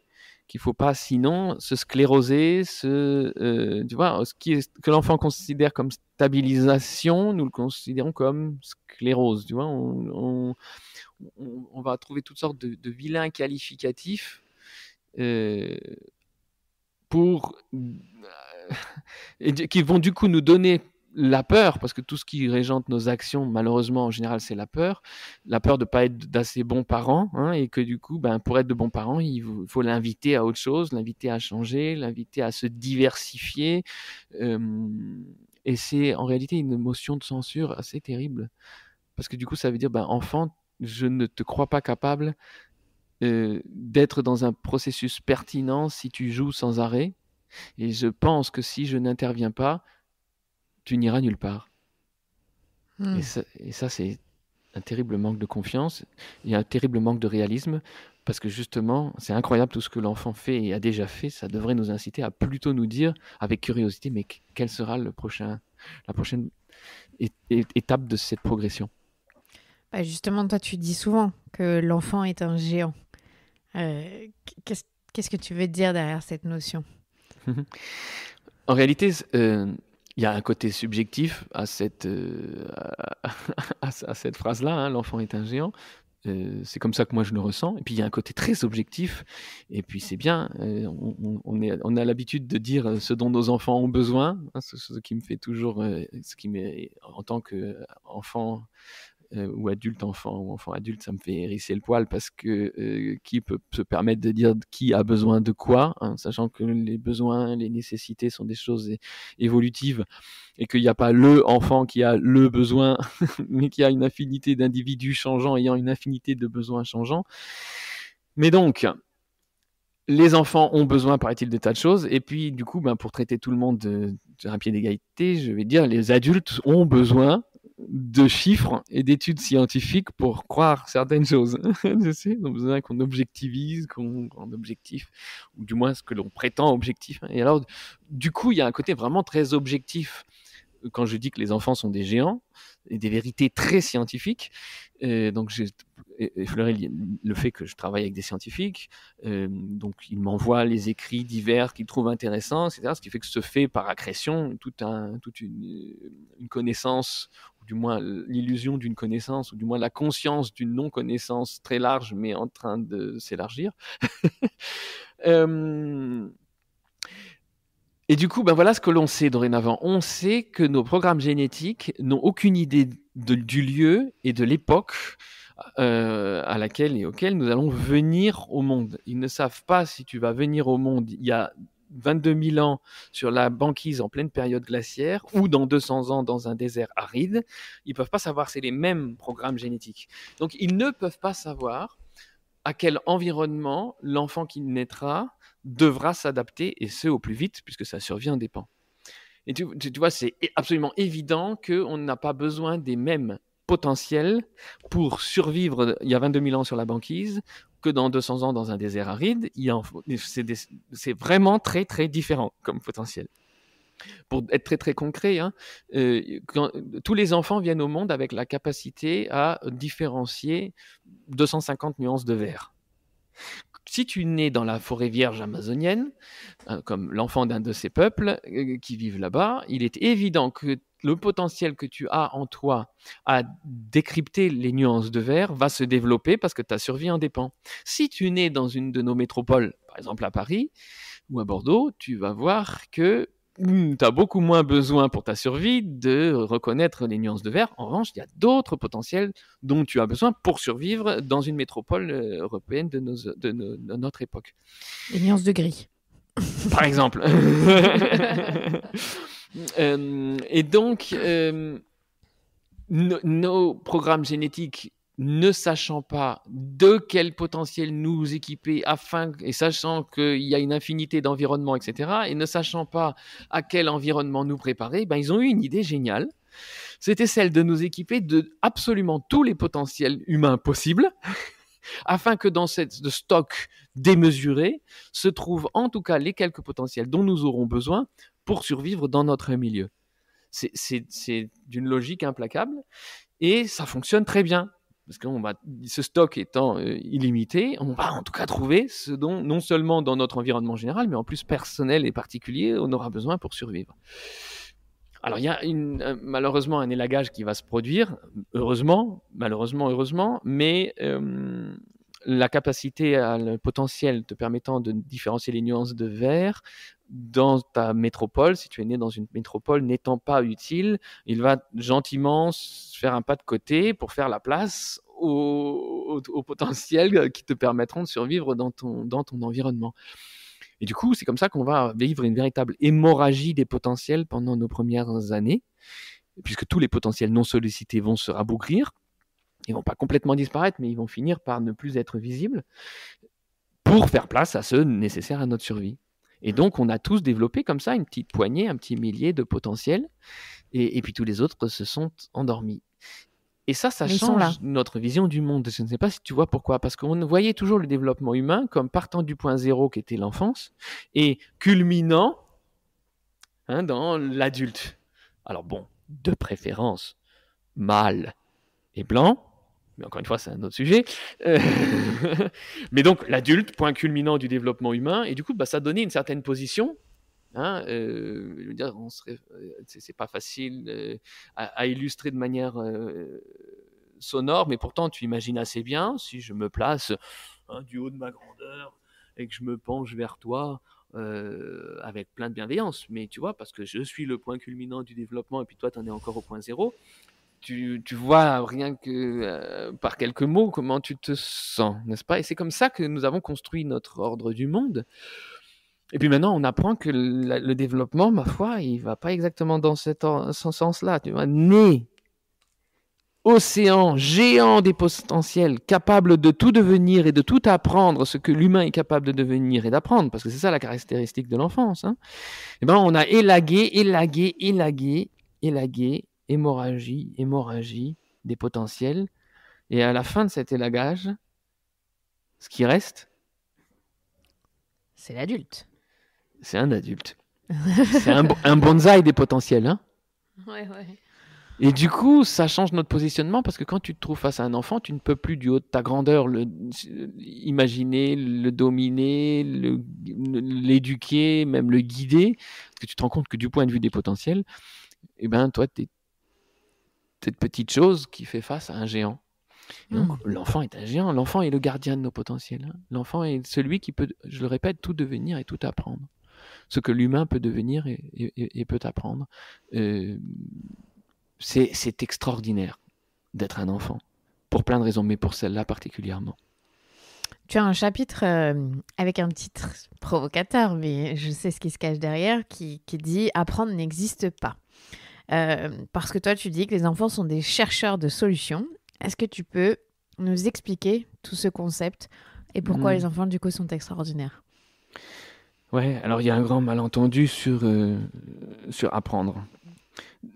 qu'il ne faut pas sinon se scléroser, tu vois, que l'enfant considère comme stabilisation, nous le considérons comme sclérose, tu vois. On va trouver toutes sortes de vilains qualificatifs qui vont du coup nous donner la peur, parce que tout ce qui régente nos actions, malheureusement, en général, c'est la peur de ne pas être d'assez bons parents, et que du coup, pour être de bons parents, il faut l'inviter à autre chose, l'inviter à changer, l'inviter à se diversifier, et c'est en réalité une motion de censure assez terrible, parce que du coup, ça veut dire, enfant, je ne te crois pas capable d'être dans un processus pertinent si tu joues sans arrêt, et je pense que si je n'interviens pas, tu n'iras nulle part. Et ça, c'est un terrible manque de confiance et un terrible manque de réalisme, parce que justement, c'est incroyable tout ce que l'enfant fait et a déjà fait. Ça devrait nous inciter à plutôt nous dire, avec curiosité, mais quelle sera la prochaine étape de cette progression. Justement, toi, tu dis souvent que l'enfant est un géant. Qu'est-ce que tu veux dire derrière cette notion ? En réalité, il y a un côté subjectif à cette phrase-là, l'enfant est un géant. C'est comme ça que moi je le ressens. Et puis il y a un côté très objectif. Et puis c'est bien, on a l'habitude de dire ce dont nos enfants ont besoin. Ce qui me fait toujours, en tant qu'enfant ou adulte enfant ou enfant adulte, ça me fait hérisser le poil, parce que qui peut se permettre de dire qui a besoin de quoi, sachant que les besoins, les nécessités sont des choses évolutives, et qu'il n'y a pas le enfant qui a le besoin, mais qui a une infinité d'individus changeants ayant une infinité de besoins changeants. Mais donc, les enfants ont besoin, paraît-il, de tas de choses, et puis du coup, pour traiter tout le monde sur un pied d'égalité, je vais dire les adultes ont besoin de chiffres et d'études scientifiques pour croire certaines choses. Je sais, ils ont besoin qu'on objectivise, qu'on objectif, ou du moins ce que l'on prétend objectif. Et alors, du coup, il y a un côté vraiment très objectif quand je dis que les enfants sont des géants, et des vérités très scientifiques. Donc j'ai effleuré le fait que je travaille avec des scientifiques, donc ils m'envoient les écrits divers qu'ils trouvent intéressants, etc. Ce qui fait que se fait par accrétion toute une connaissance, ou du moins l'illusion d'une connaissance, ou du moins la conscience d'une non-connaissance très large, mais en train de s'élargir. Et du coup, voilà ce que l'on sait dorénavant. On sait que nos programmes génétiques n'ont aucune idée du lieu et de l'époque à laquelle et auquel nous allons venir au monde. Ils ne savent pas si tu vas venir au monde il y a 22 000 ans sur la banquise en pleine période glaciaire, ou dans 200 ans dans un désert aride. Ils ne peuvent pas savoir, c'est les mêmes programmes génétiques. Donc, ils ne peuvent pas savoir à quel environnement l'enfant qui naîtra devra s'adapter, et ce au plus vite, puisque sa survie en dépend. Et tu vois, c'est absolument évident qu'on n'a pas besoin des mêmes potentiels pour survivre il y a 22 000 ans sur la banquise que dans 200 ans dans un désert aride. C'est vraiment très, très différent comme potentiel. Pour être très, très concret, tous les enfants viennent au monde avec la capacité à différencier 250 nuances de vert. Si tu nais dans la forêt vierge amazonienne, comme l'enfant d'un de ces peuples qui vivent là-bas, il est évident que le potentiel que tu as en toi à décrypter les nuances de vert va se développer parce que ta survie en dépend. Si tu nais dans une de nos métropoles, par exemple à Paris ou à Bordeaux, tu vas voir que tu as beaucoup moins besoin pour ta survie de reconnaître les nuances de vert. En revanche, il y a d'autres potentiels dont tu as besoin pour survivre dans une métropole européenne de notre époque. Les nuances de gris. Par exemple. Et donc, nos programmes génétiques, ne sachant pas de quel potentiel nous équiper et sachant qu'il y a une infinité d'environnements, etc., et ne sachant pas à quel environnement nous préparer, ils ont eu une idée géniale. C'était celle de nous équiper de absolument tous les potentiels humains possibles, afin que dans ce stock démesuré se trouvent en tout cas les quelques potentiels dont nous aurons besoin pour survivre dans notre milieu. C'est d'une logique implacable et ça fonctionne très bien. Parce que ce stock étant illimité, on va en tout cas trouver ce dont, non seulement dans notre environnement général, mais en plus personnel et particulier, on aura besoin pour survivre. Alors, il y a malheureusement un élagage qui va se produire, heureusement, mais la capacité, le potentiel te permettant de différencier les nuances de vert dans ta métropole, si tu es né dans une métropole n'étant pas utile, il va gentiment faire un pas de côté pour faire la place aux potentiels qui te permettront de survivre dans ton environnement. Et du coup, c'est comme ça qu'on va vivre une véritable hémorragie des potentiels pendant nos premières années, puisque tous les potentiels non sollicités vont se rabougrir. Ils ne vont pas complètement disparaître, mais ils vont finir par ne plus être visibles pour faire place à ceux nécessaires à notre survie. Et donc, on a tous développé comme ça une petite poignée, un petit millier de potentiels, et puis tous les autres se sont endormis. Et ça change notre vision du monde. Je ne sais pas si tu vois pourquoi. Parce qu'on voyait toujours le développement humain comme partant du point zéro qui était l'enfance et culminant dans l'adulte. Alors bon, de préférence, mâle et blanc. Mais encore une fois, c'est un autre sujet. Mais donc, l'adulte, point culminant du développement humain. Et du coup, ça donnait une certaine position. Je veux dire, c'est pas facile à illustrer de manière sonore, mais pourtant tu imagines assez bien si je me place du haut de ma grandeur et que je me penche vers toi avec plein de bienveillance, mais tu vois, parce que je suis le point culminant du développement et puis toi tu en es encore au point zéro, tu vois rien que par quelques mots comment tu te sens, n'est-ce pas? Et c'est comme ça que nous avons construit notre ordre du monde. Et puis maintenant, on apprend que le développement, ma foi, il ne va pas exactement dans ce sens-là. Tu vois, né, océan, géant des potentiels, capable de tout devenir et de tout apprendre, ce que l'humain est capable de devenir et d'apprendre, parce que c'est ça la caractéristique de l'enfance. Et on a élagué, hémorragie des potentiels. Et à la fin de cet élagage, ce qui reste, c'est l'adulte. C'est un adulte. C'est un bonsaï des potentiels. Ouais. Et du coup, ça change notre positionnement parce que quand tu te trouves face à un enfant, tu ne peux plus du haut de ta grandeur imaginer, le dominer, l'éduquer, même le guider. Parce que tu te rends compte que du point de vue des potentiels, toi, tu es cette petite chose qui fait face à un géant. Et donc, l'enfant est un géant. L'enfant est le gardien de nos potentiels. L'enfant est celui qui peut, je le répète, tout devenir et tout apprendre. Ce que l'humain peut devenir et peut apprendre. C'est extraordinaire d'être un enfant, pour plein de raisons, mais pour celle-là particulièrement. Tu as un chapitre avec un titre provocateur, mais je sais ce qui se cache derrière, qui dit « Apprendre n'existe pas ». Parce que toi, tu dis que les enfants sont des chercheurs de solutions. Est-ce que tu peux nous expliquer tout ce concept et pourquoi les enfants, du coup, sont extraordinaires ? Ouais, alors il y a un grand malentendu sur apprendre.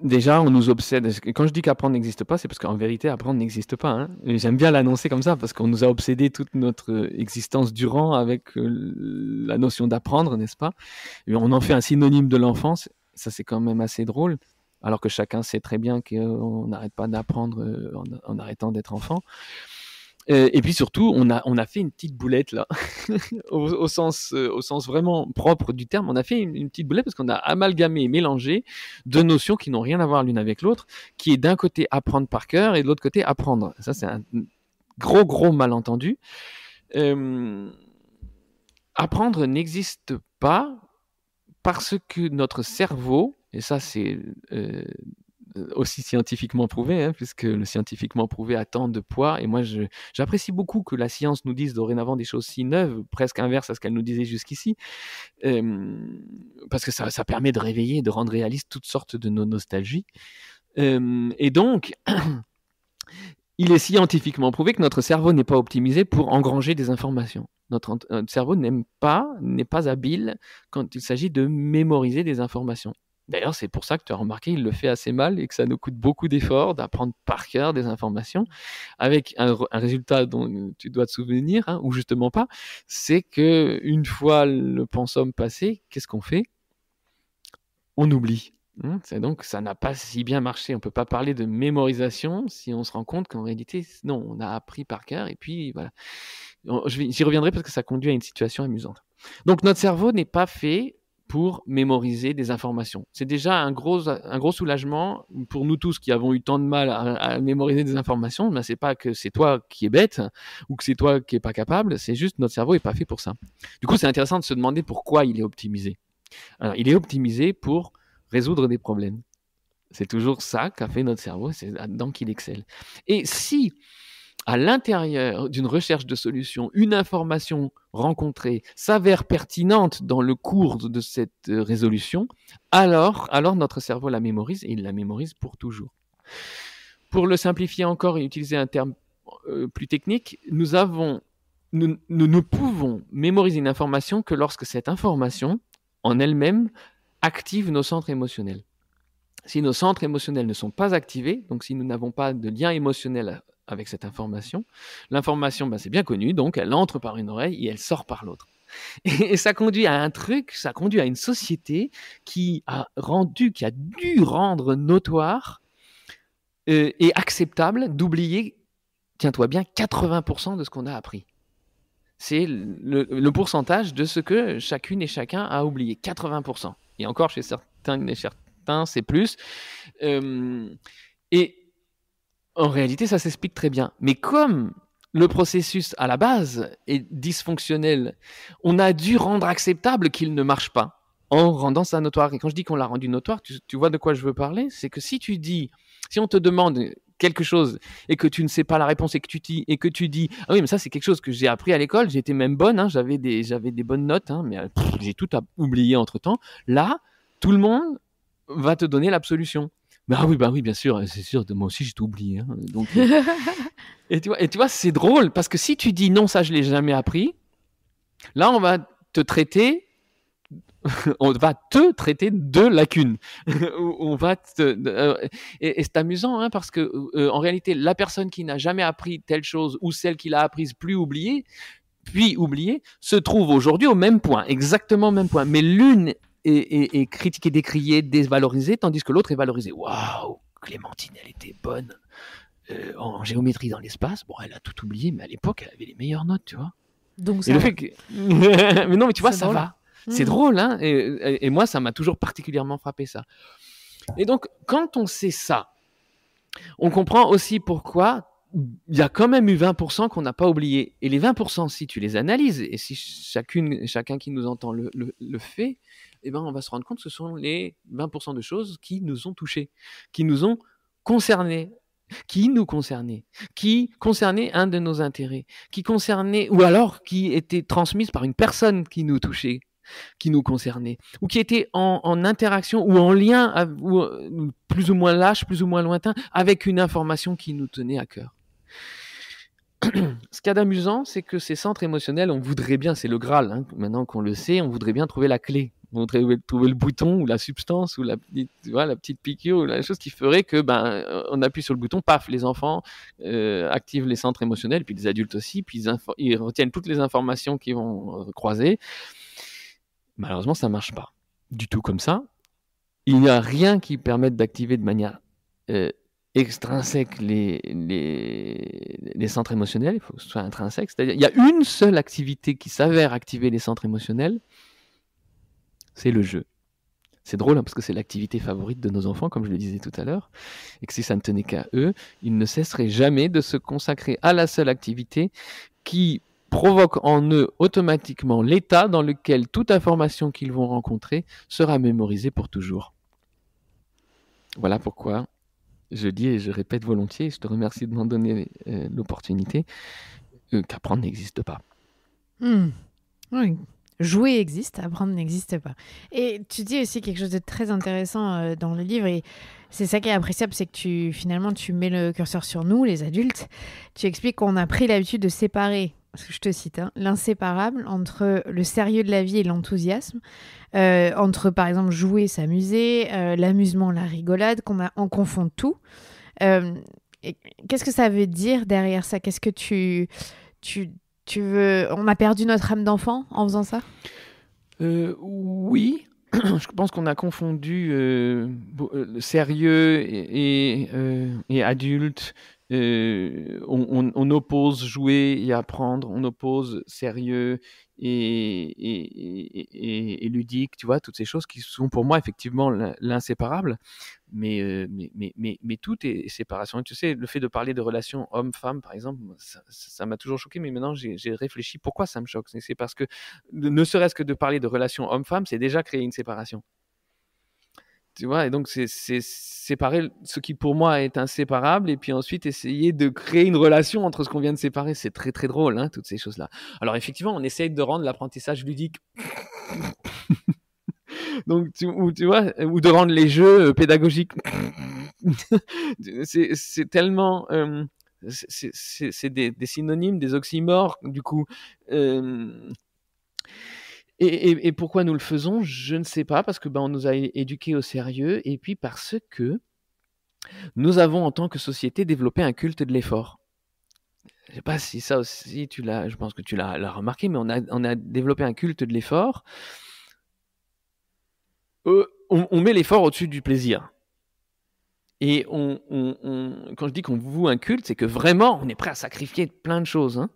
Déjà, on nous obsède. Quand je dis qu'apprendre n'existe pas, c'est parce qu'en vérité, apprendre n'existe pas, hein. Et j'aime bien l'annoncer comme ça parce qu'on nous a obsédé toute notre existence durant avec la notion d'apprendre, n'est-ce pas? Et on en fait un synonyme de l'enfance. Ça, c'est quand même assez drôle. Alors que chacun sait très bien qu'on n'arrête pas d'apprendre en arrêtant d'être enfant. Et puis surtout, on a fait une petite boulette là, au sens vraiment propre du terme. On a fait une petite boulette parce qu'on a amalgamé, mélangé deux notions qui n'ont rien à voir l'une avec l'autre, qui est d'un côté apprendre par cœur et de l'autre côté apprendre. Ça, c'est un gros malentendu. Apprendre n'existe pas parce que notre cerveau, et ça c'est aussi scientifiquement prouvé, hein, puisque le scientifiquement prouvé a tant de poids. Et moi, j'apprécie beaucoup que la science nous dise dorénavant des choses si neuves, presque inverses à ce qu'elle nous disait jusqu'ici, parce que ça permet de réveiller, de rendre réaliste toutes sortes de nos nostalgies. Et donc, il est scientifiquement prouvé que notre cerveau n'est pas optimisé pour engranger des informations. Notre cerveau n'est pas habile quand il s'agit de mémoriser des informations. D'ailleurs, c'est pour ça que tu as remarqué, il le fait assez mal et que ça nous coûte beaucoup d'efforts d'apprendre par cœur des informations, avec un résultat dont tu dois te souvenir, hein, ou justement pas, c'est que une fois le pensum passé, qu'est-ce qu'on fait? On oublie. C'est donc, ça n'a pas si bien marché. On ne peut pas parler de mémorisation si on se rend compte qu'en réalité, non, on a appris par cœur et puis voilà. J'y reviendrai parce que ça conduit à une situation amusante. Donc, notre cerveau n'est pas fait pour mémoriser des informations. C'est déjà un gros soulagement pour nous tous qui avons eu tant de mal à mémoriser des informations. Ben, c'est pas que c'est toi qui es bête ou que c'est toi qui es pas capable, c'est juste notre cerveau est pas fait pour ça. Du coup, c'est intéressant de se demander pourquoi il est optimisé. Alors, il est optimisé pour résoudre des problèmes. C'est toujours ça qu'a fait notre cerveau, c'est là-dedans qu'il excelle. Et si à l'intérieur d'une recherche de solution, une information rencontrée s'avère pertinente dans le cours de cette résolution, alors notre cerveau la mémorise et il la mémorise pour toujours. Pour le simplifier encore et utiliser un terme plus technique, nous pouvons mémoriser une information que lorsque cette information, en elle-même, active nos centres émotionnels. Si nos centres émotionnels ne sont pas activés, donc si nous n'avons pas de lien émotionnel avec cette information, l'information, c'est bien connu, donc elle entre par une oreille et elle sort par l'autre. Et ça conduit à un truc, ça conduit à une société qui a dû rendre notoire et acceptable d'oublier, tiens-toi bien, 80% de ce qu'on a appris. C'est le pourcentage de ce que chacune et chacun a oublié, 80%. Et encore, chez certains et certains, c'est plus. Et en réalité, ça s'explique très bien. Mais comme le processus à la base est dysfonctionnel, on a dû rendre acceptable qu'il ne marche pas en rendant ça notoire. Et quand je dis qu'on l'a rendu notoire, tu vois de quoi je veux parler? C'est que si on te demande quelque chose et que tu ne sais pas la réponse et que tu dis ah oui mais ça c'est quelque chose que j'ai appris à l'école, j'étais même bonne, hein, j'avais des bonnes notes, hein, mais j'ai tout oublié entre temps. Là, tout le monde va te donner l'absolution. Bah oui, bien sûr, c'est sûr, moi aussi j'ai tout oublié. Hein, donc, et tu vois, c'est drôle parce que si tu dis non, ça je l'ai jamais appris, là on va te traiter de lacune. Et c'est amusant hein, parce que en réalité, la personne qui n'a jamais appris telle chose ou celle qui l'a apprise puis oubliée, se trouve aujourd'hui au même point, exactement au même point. Mais l'une est critiquée, décriée, dévalorisée, tandis que l'autre est valorisée. Waouh, Clémentine, elle était bonne en géométrie dans l'espace. Bon, elle a tout oublié, mais à l'époque, elle avait les meilleures notes, tu vois. Donc ça. Et le fait que... mais non, mais tu vois, ça va. C'est drôle, hein, et moi, ça m'a toujours particulièrement frappé, ça. Et donc, quand on sait ça, on comprend aussi pourquoi il y a quand même eu 20% qu'on n'a pas oublié. Et les 20%, si tu les analyses, et si chacun qui nous entend le fait, eh ben, on va se rendre compte que ce sont les 20% de choses qui nous ont touchés, qui nous ont concernés, qui nous concernaient, qui concernaient un de nos intérêts, qui concernaient, ou alors qui étaient transmises par une personne qui nous touchait, qui nous concernait, ou qui était en interaction ou en lien, plus ou moins lâche, plus ou moins lointain, avec une information qui nous tenait à cœur. Ce qu'il y a d'amusant, c'est que ces centres émotionnels, on voudrait bien, c'est le Graal, hein, maintenant qu'on le sait, on voudrait bien trouver la clé. On voudrait trouver le bouton ou la substance ou la petite, tu vois, la petite piqûre ou la chose qui ferait que on appuie sur le bouton, paf, les enfants activent les centres émotionnels, puis les adultes aussi, puis ils retiennent toutes les informations qu'ils vont croiser. Malheureusement, ça ne marche pas du tout comme ça. Il n'y a rien qui permette d'activer de manière extrinsèque les centres émotionnels, il faut que ce soit intrinsèque. C'est-à-dire, il y a une seule activité qui s'avère activer les centres émotionnels, c'est le jeu. C'est drôle, hein, parce que c'est l'activité favorite de nos enfants, comme je le disais tout à l'heure, et que si ça ne tenait qu'à eux, ils ne cesseraient jamais de se consacrer à la seule activité qui provoque en eux automatiquement l'état dans lequel toute information qu'ils vont rencontrer sera mémorisée pour toujours. Voilà pourquoi je dis et je répète volontiers, je te remercie de m'en donner l'opportunité, qu'apprendre n'existe pas. Oui. Jouer existe, apprendre n'existe pas. Et tu dis aussi quelque chose de très intéressant dans le livre, et c'est ça qui est appréciable, c'est que finalement tu mets le curseur sur nous, les adultes. Tu expliques qu'on a pris l'habitude de séparer, parce que je te cite, l'inséparable entre le sérieux de la vie et l'enthousiasme, entre par exemple jouer, s'amuser, l'amusement, la rigolade, on confond tout. Qu'est-ce que ça veut dire derrière ça? Qu'est-ce que tu veux... On a perdu notre âme d'enfant en faisant ça? Oui, je pense qu'on a confondu sérieux et adulte. On oppose jouer et apprendre, on oppose sérieux et ludique, tu vois, toutes ces choses qui sont pour moi effectivement l'inséparable, mais tout est séparation. Et tu sais, le fait de parler de relations homme-femme, par exemple, ça m'a toujours choqué, mais maintenant j'ai réfléchi pourquoi ça me choque. C'est parce que ne serait-ce que de parler de relations homme-femme, c'est déjà créer une séparation. Tu vois, et donc c'est séparer ce qui pour moi est inséparable et puis ensuite essayer de créer une relation entre ce qu'on vient de séparer. C'est très très drôle, hein, toutes ces choses-là. Alors effectivement, on essaye de rendre l'apprentissage ludique. Donc tu vois, ou de rendre les jeux pédagogiques. C'est tellement... c'est des synonymes, des oxymores, du coup... Et pourquoi nous le faisons, je ne sais pas, parce que on nous a éduqués au sérieux, et puis parce que nous avons en tant que société développé un culte de l'effort. Je ne sais pas si ça aussi je pense que tu l'as remarqué, mais on a développé un culte de l'effort. On met l'effort au-dessus du plaisir. Et quand je dis qu'on voue un culte, c'est que vraiment on est prêt à sacrifier plein de choses, hein.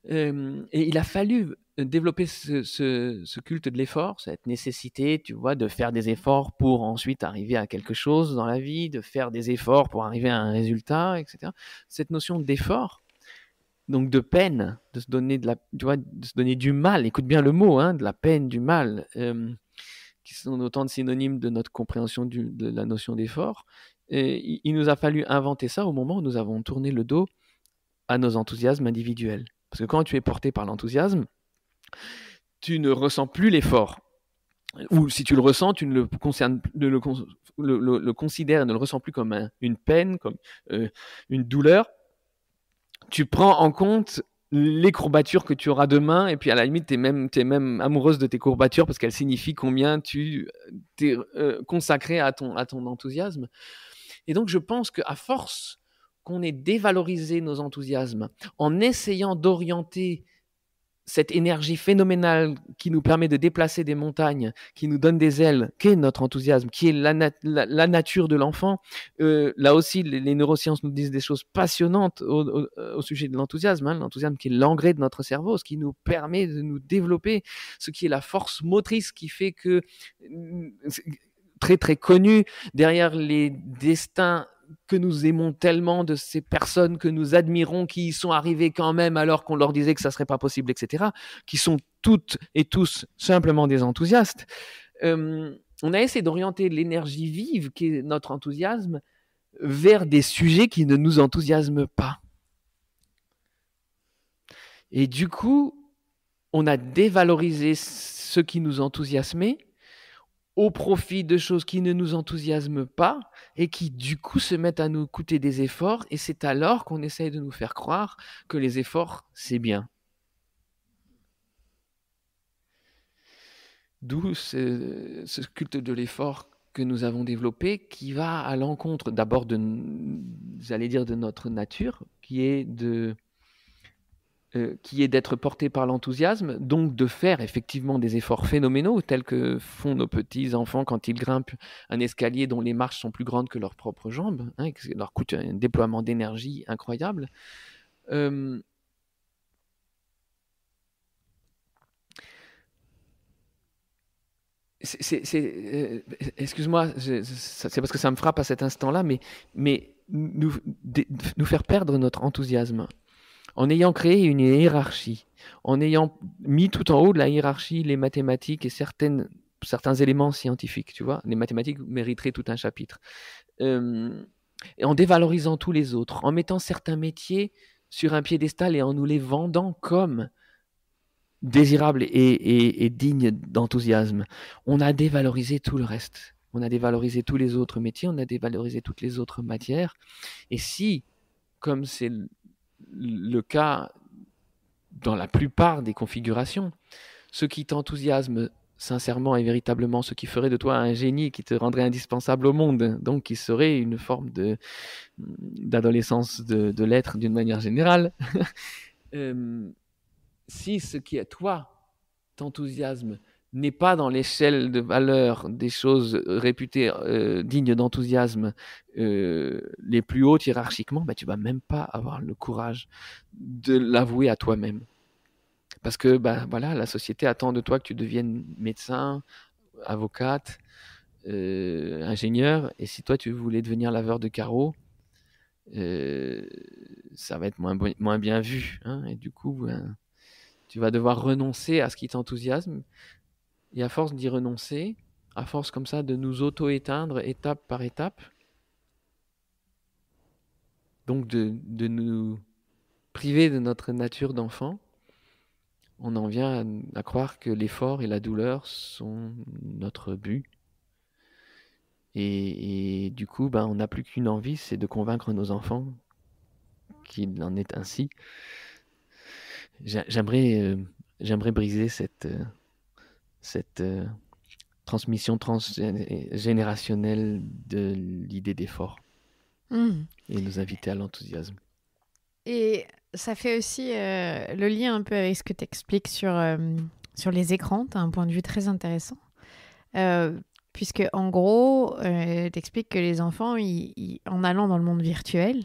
Et il a fallu développer ce culte de l'effort, cette nécessité, tu vois, de faire des efforts pour ensuite arriver à quelque chose dans la vie, de faire des efforts pour arriver à un résultat, etc. Cette notion d'effort, donc de peine, de se donner de se donner du mal. Écoute bien le mot, hein, de la peine, du mal, qui sont autant de synonymes de notre compréhension de la notion d'effort. Et il nous a fallu inventer ça au moment où nous avons tourné le dos à nos enthousiasmes individuels. Parce que quand tu es porté par l'enthousiasme, tu ne ressens plus l'effort. Ou si tu le ressens, tu ne le considères et ne le ressens plus comme une peine, comme une douleur. Tu prends en compte les courbatures que tu auras demain, et puis à la limite, tu es même amoureuse de tes courbatures parce qu'elles signifient combien tu t'es consacré à ton enthousiasme. Et donc, je pense qu'à force qu'on ait dévalorisé nos enthousiasmes en essayant d'orienter cette énergie phénoménale qui nous permet de déplacer des montagnes, qui nous donne des ailes, qu'est notre enthousiasme, qui est la nature de l'enfant. Là aussi, les neurosciences nous disent des choses passionnantes au sujet de l'enthousiasme, hein, l'enthousiasme qui est l'engrais de notre cerveau, ce qui nous permet de nous développer, ce qui est la force motrice qui fait que, très très connu, derrière les destins que nous aimons tellement de ces personnes que nous admirons, qui y sont arrivées quand même alors qu'on leur disait que ça serait pas possible, etc., qui sont toutes et tous simplement des enthousiastes. On a essayé d'orienter l'énergie vive qui est notre enthousiasme vers des sujets qui ne nous enthousiasment pas. Et du coup, on a dévalorisé ce qui nous enthousiasmait au profit de choses qui ne nous enthousiasment pas et qui, du coup, se mettent à nous coûter des efforts. Et c'est alors qu'on essaye de nous faire croire que les efforts, c'est bien. D'où ce culte de l'effort que nous avons développé, qui va à l'encontre d'abord de notre nature, qui est d'être porté par l'enthousiasme, donc de faire effectivement des efforts phénoménaux, tels que font nos petits-enfants quand ils grimpent un escalier dont les marches sont plus grandes que leurs propres jambes, et que ça leur coûte un déploiement d'énergie incroyable. Excuse-moi, c'est parce que ça me frappe à cet instant-là, mais nous faire perdre notre enthousiasme en ayant créé une hiérarchie, en ayant mis tout en haut de la hiérarchie les mathématiques et certains éléments scientifiques, tu vois. Les mathématiques mériteraient tout un chapitre. Et en dévalorisant tous les autres, en mettant certains métiers sur un piédestal et en nous les vendant comme désirables et dignes d'enthousiasme, on a dévalorisé tout le reste. On a dévalorisé tous les autres métiers, on a dévalorisé toutes les autres matières. Et si, comme c'est le cas dans la plupart des configurations, ce qui t'enthousiasme sincèrement et véritablement, ce qui ferait de toi un génie qui te rendrait indispensable au monde, donc qui serait une forme d'adolescence de l'être d'une manière générale, si ce qui est toi t'enthousiasme n'est pas dans l'échelle de valeur des choses réputées dignes d'enthousiasme les plus hautes hiérarchiquement, tu vas même pas avoir le courage de l'avouer à toi-même. Parce que voilà, la société attend de toi que tu deviennes médecin, avocate, ingénieur, et si toi tu voulais devenir laveur de carreaux, ça va être moins bien vu, hein, et du coup tu vas devoir renoncer à ce qui t'enthousiasme. Et à force d'y renoncer, à force comme ça de nous auto-éteindre étape par étape, donc de nous priver de notre nature d'enfant, on en vient à croire que l'effort et la douleur sont notre but. Et du coup, on n'a plus qu'une envie, c'est de convaincre nos enfants qu'il en est ainsi. J'aimerais briser cette transmission transgénérationnelle de l'idée d'effort et nous inviter à l'enthousiasme. Et ça fait aussi le lien un peu avec ce que tu expliques sur les écrans. Tu as un point de vue très intéressant. Puisque en gros, tu expliques que les enfants, en allant dans le monde virtuel,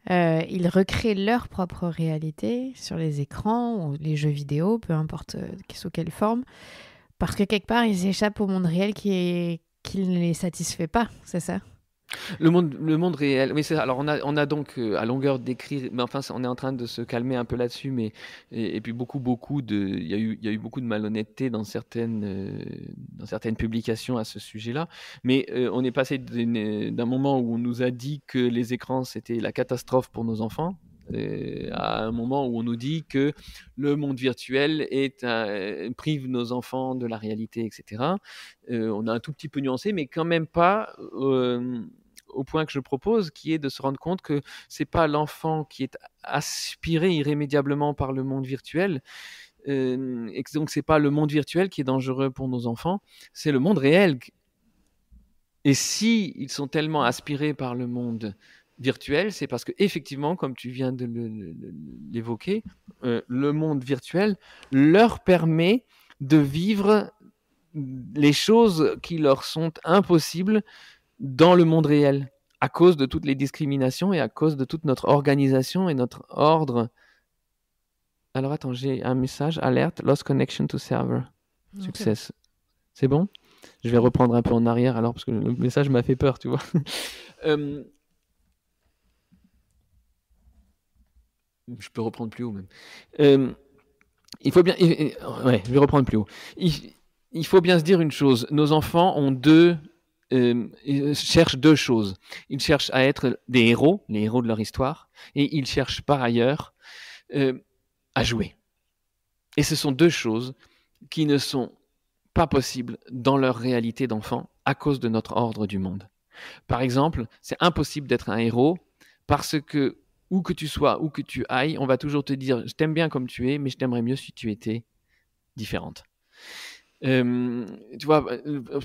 ils recréent leur propre réalité sur les écrans ou les jeux vidéo, peu importe sous quelle forme, parce que quelque part, ils échappent au monde réel qui ne les satisfait pas, c'est ça ? Le monde réel, oui, c'est ça. Alors on a donc à longueur d'écrire, mais enfin on est en train de se calmer un peu là-dessus, mais et puis il y a eu beaucoup de malhonnêteté dans certaines publications à ce sujet-là, mais on est passé d'un moment où on nous a dit que les écrans c'était la catastrophe pour nos enfants, à un moment où on nous dit que le monde virtuel prive nos enfants de la réalité, etc. On a un tout petit peu nuancé, mais quand même pas au point que je propose, qui est de se rendre compte que c'est pas l'enfant qui est aspiré irrémédiablement par le monde virtuel, et que donc c'est pas le monde virtuel qui est dangereux pour nos enfants, c'est le monde réel. Et si ils sont tellement aspirés par le monde virtuel, c'est parce que effectivement, comme tu viens de l'évoquer, le monde virtuel leur permet de vivre les choses qui leur sont impossibles dans le monde réel, à cause de toutes les discriminations et à cause de toute notre organisation et notre ordre. Alors attends, j'ai un message, alerte, lost connection to server, success. C'est bon ? Je vais reprendre un peu en arrière alors, parce que le message m'a fait peur, tu vois. Je peux reprendre plus haut même. Il faut bien... ouais, je vais reprendre plus haut. Il faut bien se dire une chose, nos enfants ont ils cherchent deux choses. Ils cherchent à être des héros, les héros de leur histoire, et ils cherchent par ailleurs à jouer. Et ce sont deux choses qui ne sont pas possible dans leur réalité d'enfant à cause de notre ordre du monde. Par exemple, c'est impossible d'être un héros parce que, où que tu sois, où que tu ailles, on va toujours te dire je t'aime bien comme tu es, mais je t'aimerais mieux si tu étais différente. Tu vois,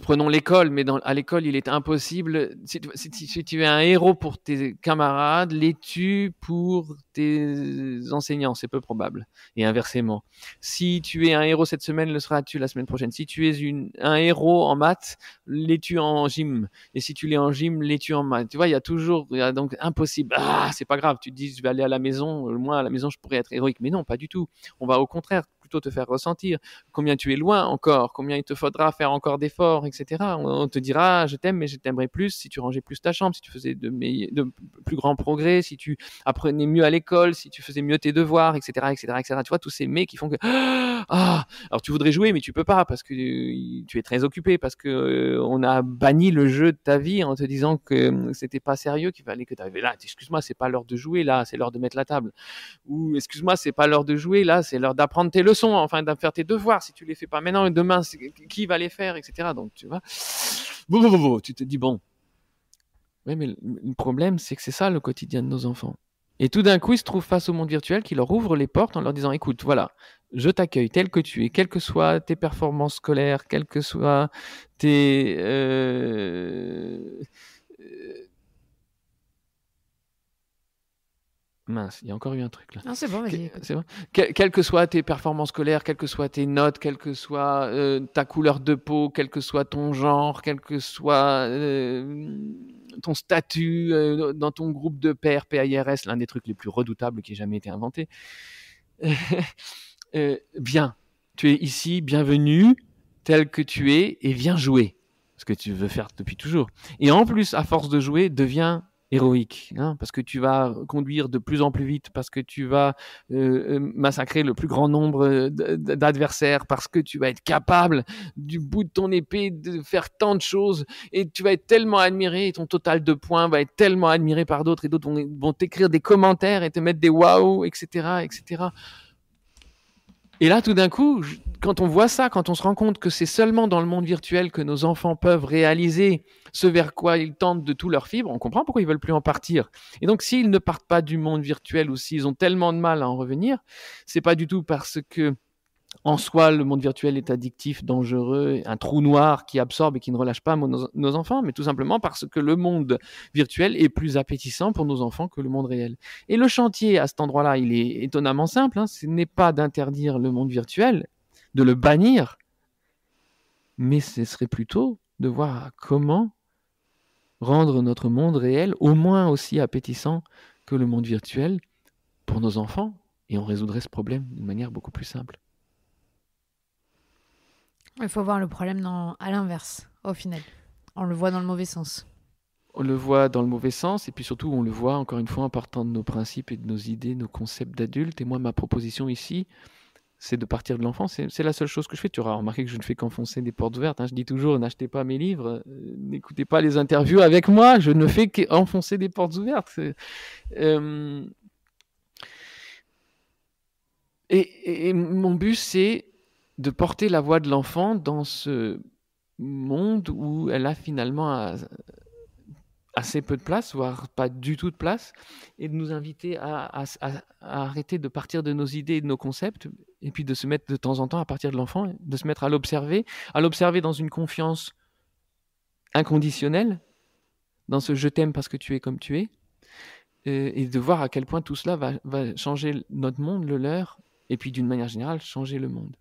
prenons l'école, mais à l'école, il est impossible, si tu es un héros pour tes camarades, l'es-tu pour tes enseignants? C'est peu probable. Et inversement. Si tu es un héros cette semaine, le seras-tu la semaine prochaine? Si tu es un héros en maths, l'es-tu en gym? Et si tu l'es en gym, l'es-tu en maths? Tu vois, il y a donc impossible. Ah, c'est pas grave. Tu te dis, je vais aller à la maison. Moi, à la maison, je pourrais être héroïque. Mais non, pas du tout. On va au contraire plutôt te faire ressentir combien tu es loin encore, combien il te faudra faire encore d'efforts, etc. On te dira, je t'aime, mais je t'aimerais plus si tu rangeais plus ta chambre, si tu faisais de plus grands progrès, si tu apprenais mieux à l'école, si tu faisais mieux tes devoirs, etc., etc., etc. Tu vois, tous ces mais qui font que, alors tu voudrais jouer, mais tu peux pas parce que tu es très occupé, parce que on a banni le jeu de ta vie en te disant que c'était pas sérieux, qu'il fallait que tu arrives là. Excuse-moi, c'est pas l'heure de jouer là, c'est l'heure de mettre la table. Ou excuse-moi, c'est pas l'heure de jouer là, c'est l'heure d'apprendre tes leçons, enfin de faire tes devoirs. Si tu les fais pas maintenant, demain, qui va les faire, etc. Donc tu vois, tu te dis bon. Oui, mais le problème, c'est que c'est ça le quotidien de nos enfants. Et tout d'un coup, ils se trouvent face au monde virtuel qui leur ouvre les portes en leur disant écoute, voilà, je t'accueille tel que tu es, quelles que soient tes performances scolaires, quelles que soient tes mince, il y a encore eu un truc là. Non, c'est bon, vas-y. C'est bon. Quelles que soient tes performances scolaires, quelles que soient tes notes, quelle que soit ta couleur de peau, quel que soit ton genre, quel que soit ton statut dans ton groupe de pairs, PAIRS, l'un des trucs les plus redoutables qui ait jamais été inventé. Bien, tu es ici, bienvenue, tel que tu es, et viens jouer. Ce que tu veux faire depuis toujours. Et en plus, à force de jouer, deviens héroïque, hein, parce que tu vas conduire de plus en plus vite, parce que tu vas massacrer le plus grand nombre d'adversaires, parce que tu vas être capable du bout de ton épée de faire tant de choses, et tu vas être tellement admiré, et ton total de points va être tellement admiré par d'autres, et d'autres vont t'écrire des commentaires et te mettre des waouh, etc., etc. Et là, tout d'un coup, quand on voit ça, quand on se rend compte que c'est seulement dans le monde virtuel que nos enfants peuvent réaliser ce vers quoi ils tentent de tout leur fibre, on comprend pourquoi ils veulent plus en partir. Et donc, s'ils ne partent pas du monde virtuel ou s'ils ont tellement de mal à en revenir, c'est pas du tout parce que en soi, le monde virtuel est addictif, dangereux, un trou noir qui absorbe et qui ne relâche pas nos enfants, mais tout simplement parce que le monde virtuel est plus appétissant pour nos enfants que le monde réel. Et le chantier à cet endroit-là, il est étonnamment simple, hein. Ce n'est pas d'interdire le monde virtuel, de le bannir, mais ce serait plutôt de voir comment rendre notre monde réel au moins aussi appétissant que le monde virtuel pour nos enfants, et on résoudrait ce problème d'une manière beaucoup plus simple. Il faut voir le problème à l'inverse, au final. On le voit dans le mauvais sens. On le voit dans le mauvais sens, et puis surtout, on le voit, encore une fois, en partant de nos principes et de nos idées, nos concepts d'adultes. Et moi, ma proposition ici, c'est de partir de l'enfance. C'est la seule chose que je fais. Tu auras remarqué que je ne fais qu'enfoncer des portes ouvertes, hein. Je dis toujours, n'achetez pas mes livres, n'écoutez pas les interviews avec moi, je ne fais qu'enfoncer des portes ouvertes. Et mon but, c'est de porter la voix de l'enfant dans ce monde où elle a finalement assez peu de place, voire pas du tout de place, et de nous inviter à arrêter de partir de nos idées et de nos concepts, et puis de se mettre de temps en temps à partir de l'enfant, de se mettre à l'observer dans une confiance inconditionnelle, dans ce « je t'aime parce que tu es comme tu es », et de voir à quel point tout cela va changer notre monde, le leur, et puis d'une manière générale, changer le monde.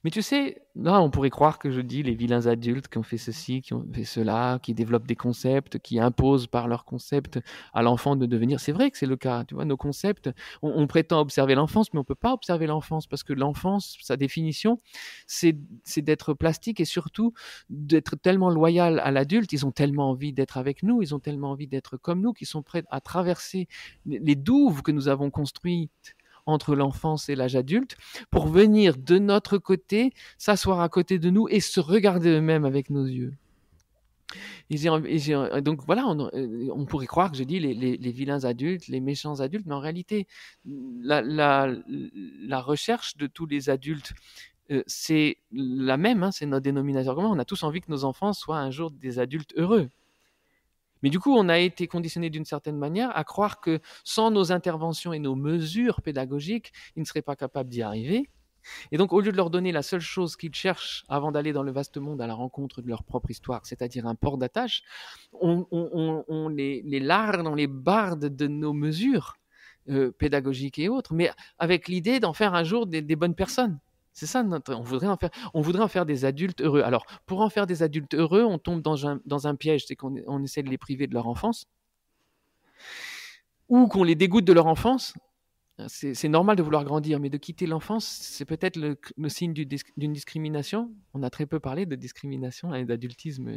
Mais tu sais, là, on pourrait croire que je dis les vilains adultes qui ont fait ceci, qui ont fait cela, qui développent des concepts, qui imposent par leurs concepts à l'enfant de devenir. C'est vrai que c'est le cas. Tu vois, nos concepts, on prétend observer l'enfance, mais on ne peut pas observer l'enfance parce que l'enfance, sa définition, c'est d'être plastique et surtout d'être tellement loyal à l'adulte. Ils ont tellement envie d'être avec nous, ils ont tellement envie d'être comme nous, qu'ils sont prêts à traverser les douves que nous avons construites entre l'enfance et l'âge adulte, pour venir de notre côté, s'asseoir à côté de nous et se regarder eux-mêmes avec nos yeux. Donc voilà, on pourrait croire que je dis les vilains adultes, les méchants adultes, mais en réalité, la recherche de tous les adultes c'est la même, hein, c'est notre dénominateur commun. On a tous envie que nos enfants soient un jour des adultes heureux. Mais du coup, on a été conditionné d'une certaine manière à croire que sans nos interventions et nos mesures pédagogiques, ils ne seraient pas capables d'y arriver. Et donc, au lieu de leur donner la seule chose qu'ils cherchent avant d'aller dans le vaste monde à la rencontre de leur propre histoire, c'est-à-dire un port d'attache, on les largue, on les barde de nos mesures pédagogiques et autres, mais avec l'idée d'en faire un jour des bonnes personnes. C'est ça, on voudrait en faire des adultes heureux. Alors, pour en faire des adultes heureux, on tombe dans un piège, c'est qu'on essaie de les priver de leur enfance, ou qu'on les dégoûte de leur enfance. C'est normal de vouloir grandir, mais de quitter l'enfance, c'est peut-être le signe d'une discrimination. On a très peu parlé de discrimination et d'adultisme,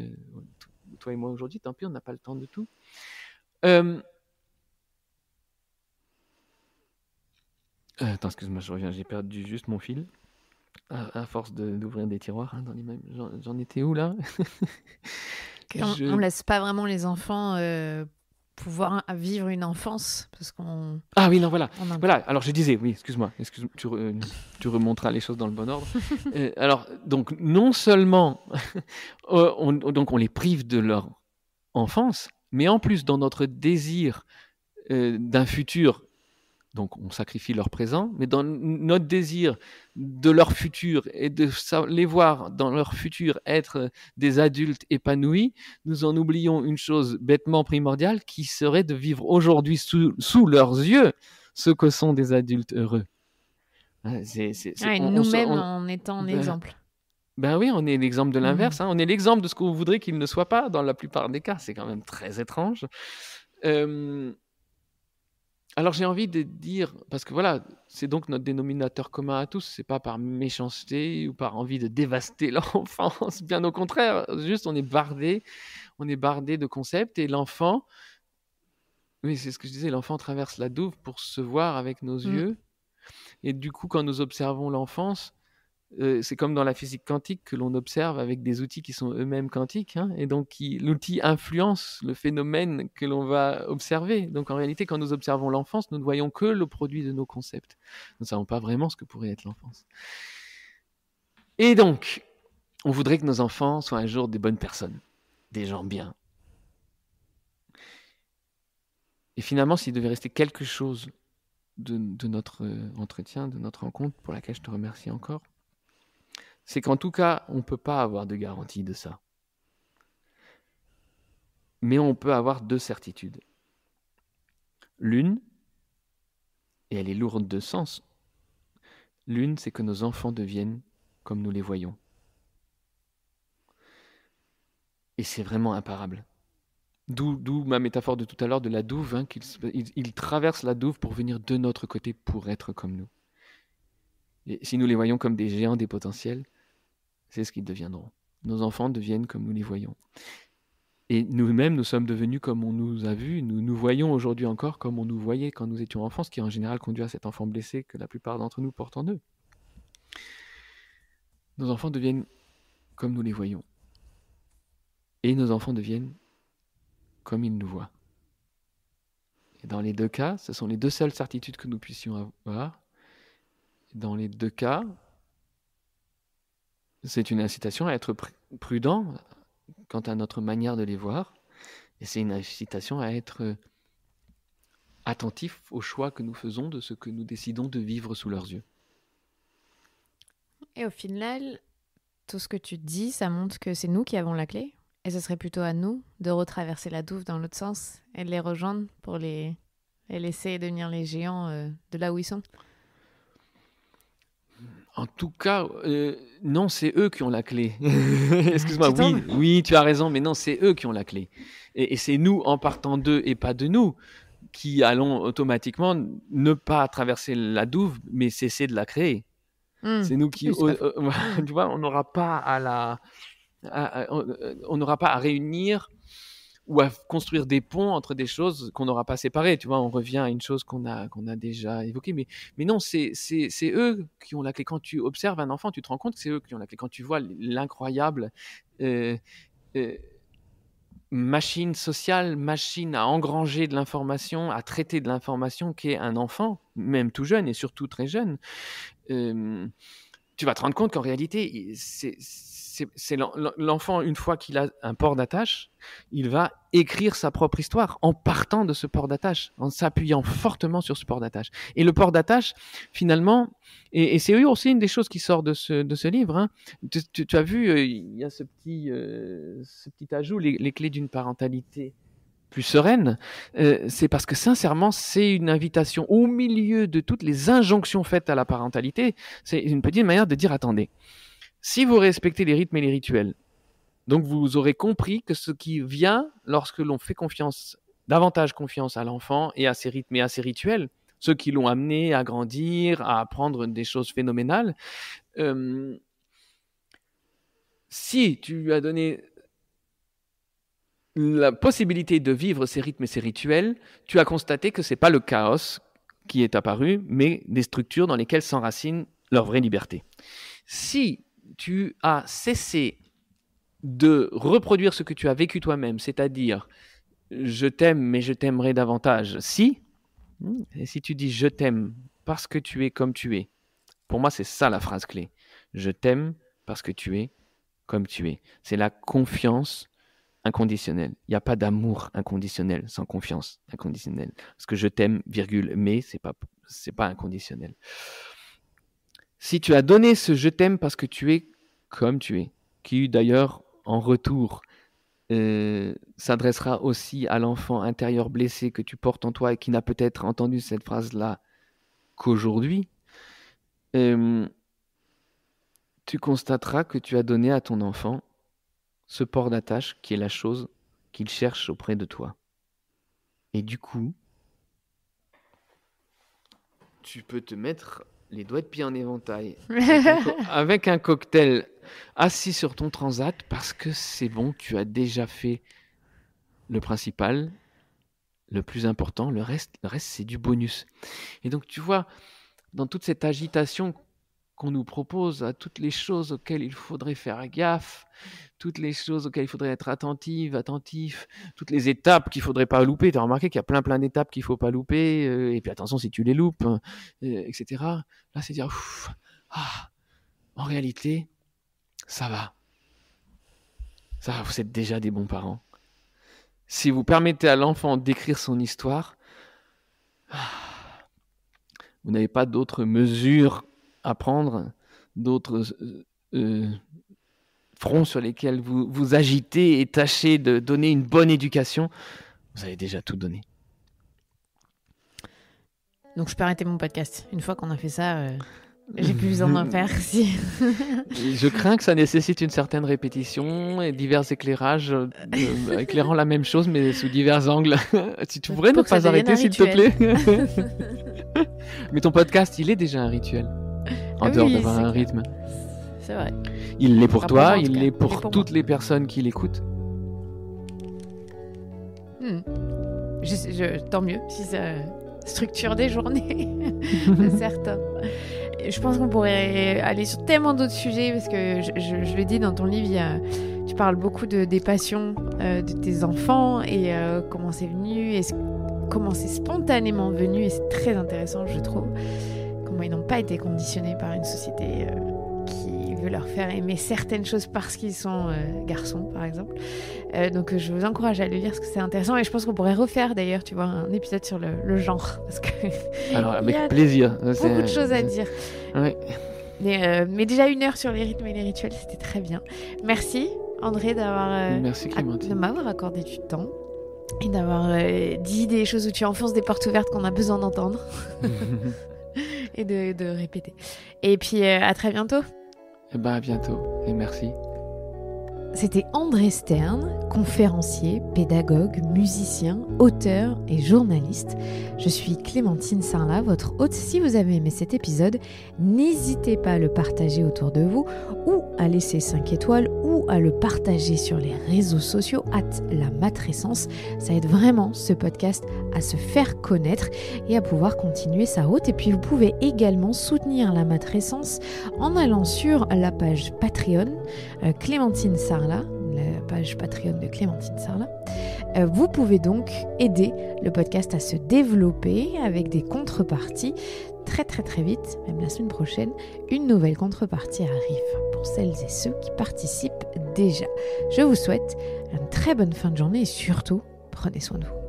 toi et moi aujourd'hui, tant pis, on n'a pas le temps de tout. Attends, excuse-moi, je reviens, j'ai perdu juste mon fil. À force d'ouvrir des tiroirs, hein, dans les mêmes... J'en étais où là? On laisse pas vraiment les enfants pouvoir vivre une enfance parce qu'on. Ah oui, non, voilà. Voilà. Alors je disais, oui, excuse-moi, tu remonteras les choses dans le bon ordre. Alors, donc, non seulement on les prive de leur enfance, mais en plus, dans notre désir d'un futur, donc on sacrifie leur présent, mais dans notre désir de leur futur et de les voir dans leur futur être des adultes épanouis, nous en oublions une chose bêtement primordiale qui serait de vivre aujourd'hui sous leurs yeux ce que sont des adultes heureux. Nous-mêmes en étant l'exemple. Ben oui, on est l'exemple de l'inverse. On est l'exemple de ce qu'on voudrait qu'ils ne soient pas dans la plupart des cas. C'est quand même très étrange. Alors j'ai envie de dire, parce que voilà, c'est donc notre dénominateur commun à tous, c'est pas par méchanceté ou par envie de dévaster l'enfance, bien au contraire, juste on est bardé de concepts et l'enfant, oui c'est ce que je disais, l'enfant traverse la douve pour se voir avec nos yeux et du coup quand nous observons l'enfance, c'est comme dans la physique quantique que l'on observe avec des outils qui sont eux-mêmes quantiques, hein, et donc l'outil influence le phénomène que l'on va observer. Donc en réalité, quand nous observons l'enfance, nous ne voyons que le produit de nos concepts. Nous ne savons pas vraiment ce que pourrait être l'enfance. Et donc, on voudrait que nos enfants soient un jour des bonnes personnes, des gens bien. Et finalement, s'il devait rester quelque chose de notre entretien, de notre rencontre, pour laquelle je te remercie encore, c'est qu'en tout cas, on ne peut pas avoir de garantie de ça. Mais on peut avoir deux certitudes. L'une, et elle est lourde de sens, l'une, c'est que nos enfants deviennent comme nous les voyons. Et c'est vraiment imparable. D'où ma métaphore de tout à l'heure de la douve, hein, qu'ils traversent la douve pour venir de notre côté pour être comme nous. Et si nous les voyons comme des géants des potentiels, c'est ce qu'ils deviendront. Nos enfants deviennent comme nous les voyons. Et nous-mêmes, nous sommes devenus comme on nous a vus. Nous nous voyons aujourd'hui encore comme on nous voyait quand nous étions enfants, ce qui en général conduit à cet enfant blessé que la plupart d'entre nous portent en eux. Nos enfants deviennent comme nous les voyons. Et nos enfants deviennent comme ils nous voient. Et dans les deux cas, ce sont les deux seules certitudes que nous puissions avoir. Dans les deux cas, c'est une incitation à être prudent quant à notre manière de les voir. Et c'est une incitation à être attentif aux choix que nous faisons de ce que nous décidons de vivre sous leurs yeux. Et au final, tout ce que tu dis, ça montre que c'est nous qui avons la clé. Et ce serait plutôt à nous de retraverser la douve dans l'autre sens et de les rejoindre pour les laisser devenir les géants de là où ils sont. En tout cas, non, c'est eux qui ont la clé. Excuse-moi, oui, tu as raison, mais non, c'est eux qui ont la clé. Et c'est nous, en partant d'eux et pas de nous, qui allons automatiquement ne pas traverser la douve, mais cesser de la créer. C'est nous qui, tu vois, on n'aura pas on n'aura pas à réunir ou à construire des ponts entre des choses qu'on n'aura pas séparées. Tu vois, on revient à une chose qu'on a déjà évoquée. Mais non, c'est eux qui ont la clé. Quand tu observes un enfant, tu te rends compte que c'est eux qui ont la clé. Quand tu vois l'incroyable machine sociale, machine à engranger de l'information, à traiter de l'information qu'est un enfant, même tout jeune et surtout très jeune, tu vas te rendre compte qu'en réalité, c'est l'enfant, une fois qu'il a un port d'attache, il va écrire sa propre histoire en partant de ce port d'attache, en s'appuyant fortement sur ce port d'attache. Et le port d'attache, finalement, et c'est aussi une des choses qui sort de ce livre, hein. Tu as vu, il y a ce petit ajout, les clés d'une parentalité plus sereine, c'est parce que sincèrement, c'est une invitation au milieu de toutes les injonctions faites à la parentalité. C'est une petite manière de dire, attendez, si vous respectez les rythmes et les rituels, donc vous aurez compris que ce qui vient lorsque l'on fait davantage confiance à l'enfant et à ses rythmes et à ses rituels, ceux qui l'ont amené à grandir, à apprendre des choses phénoménales, si tu lui as donné la possibilité de vivre ces rythmes et ces rituels, tu as constaté que ce n'est pas le chaos qui est apparu, mais des structures dans lesquelles s'enracine leur vraie liberté. Si tu as cessé de reproduire ce que tu as vécu toi-même, c'est-à-dire « je t'aime, mais je t'aimerai davantage », et si tu dis « je t'aime parce que tu es comme tu es », pour moi c'est ça la phrase clé. Je t'aime parce que tu es comme tu es. C'est la confiance inconditionnelle. Il n'y a pas d'amour inconditionnel sans confiance inconditionnelle. Parce que je t'aime, mais c'est pas inconditionnel. Si tu as donné ce « je t'aime parce que tu es comme tu es », qui d'ailleurs en retour s'adressera aussi à l'enfant intérieur blessé que tu portes en toi et qui n'a peut-être entendu cette phrase-là qu'aujourd'hui, tu constateras que tu as donné à ton enfant ce port d'attache qui est la chose qu'il cherche auprès de toi. Et du coup, tu peux te mettre les doigts de pied en éventail avec un cocktail assis sur ton transat parce que c'est bon, tu as déjà fait le principal, le plus important, le reste c'est du bonus. Et donc tu vois, dans toute cette agitation qu'on nous propose, à toutes les choses auxquelles il faudrait faire gaffe, toutes les choses auxquelles il faudrait être attentif, toutes les étapes qu'il ne faudrait pas louper. Tu as remarqué qu'il y a plein d'étapes qu'il ne faut pas louper, et puis attention si tu les loupes, etc. Là, c'est dire, en réalité, ça va. Ça va, vous êtes déjà des bons parents. Si vous permettez à l'enfant d'écrire son histoire, vous n'avez pas d'autres mesures à prendre, d'autres fronts sur lesquels vous agitez et tâchez de donner une bonne éducation. Vous avez déjà tout donné. Donc je peux arrêter mon podcast. Une fois qu'on a fait ça, j'ai plus besoin d'en faire. Si. Je crains que ça nécessite une certaine répétition et divers éclairages, éclairant la même chose mais sous divers angles. Si tu pourrais ne pas arrêter, s'il te plaît. Mais ton podcast, il est déjà un rituel. En dehors d'avoir un rythme. C'est vrai. Il l'est pour toi, il l'est pour toutes les personnes qui l'écoutent. Tant mieux si ça structure des journées, certain. Je pense qu'on pourrait aller sur tellement d'autres sujets parce que je le dis dans ton livre, tu parles beaucoup des passions de tes enfants et comment c'est venu et comment c'est spontanément venu et c'est très intéressant je trouve. Comment ils n'ont pas été conditionnés par une société qui veut leur faire aimer certaines choses parce qu'ils sont garçons, par exemple. Donc, je vous encourage à le lire parce que c'est intéressant. Et je pense qu'on pourrait refaire, d'ailleurs, tu vois, un épisode sur le genre. Parce que alors, avec plaisir. Beaucoup de choses à dire. Ouais. Mais déjà 1 heure sur les rythmes et les rituels, c'était très bien. Merci, André, Merci, Clémentine. de m'avoir accordé du temps. Et d'avoir dit des choses où tu enfonces des portes ouvertes qu'on a besoin d'entendre. Et de répéter. Et puis à très bientôt. À bientôt et merci. C'était André Stern, conférencier, pédagogue, musicien, auteur et journaliste. Je suis Clémentine Sarlat, votre hôte. Si vous avez aimé cet épisode, n'hésitez pas à le partager autour de vous ou à laisser 5 étoiles ou à le partager sur les réseaux sociaux @lamatrescence. Ça aide vraiment ce podcast à se faire connaître et à pouvoir continuer sa route. Et puis vous pouvez également soutenir la matrescence en allant sur la page Patreon Clémentine Sarlat, la page Patreon de Clémentine Sarlat, Vous pouvez donc aider le podcast à se développer avec des contreparties. Très très très vite, même la semaine prochaine, une nouvelle contrepartie arrive pour celles et ceux qui participent déjà. Je vous souhaite une très bonne fin de journée et surtout, prenez soin de vous.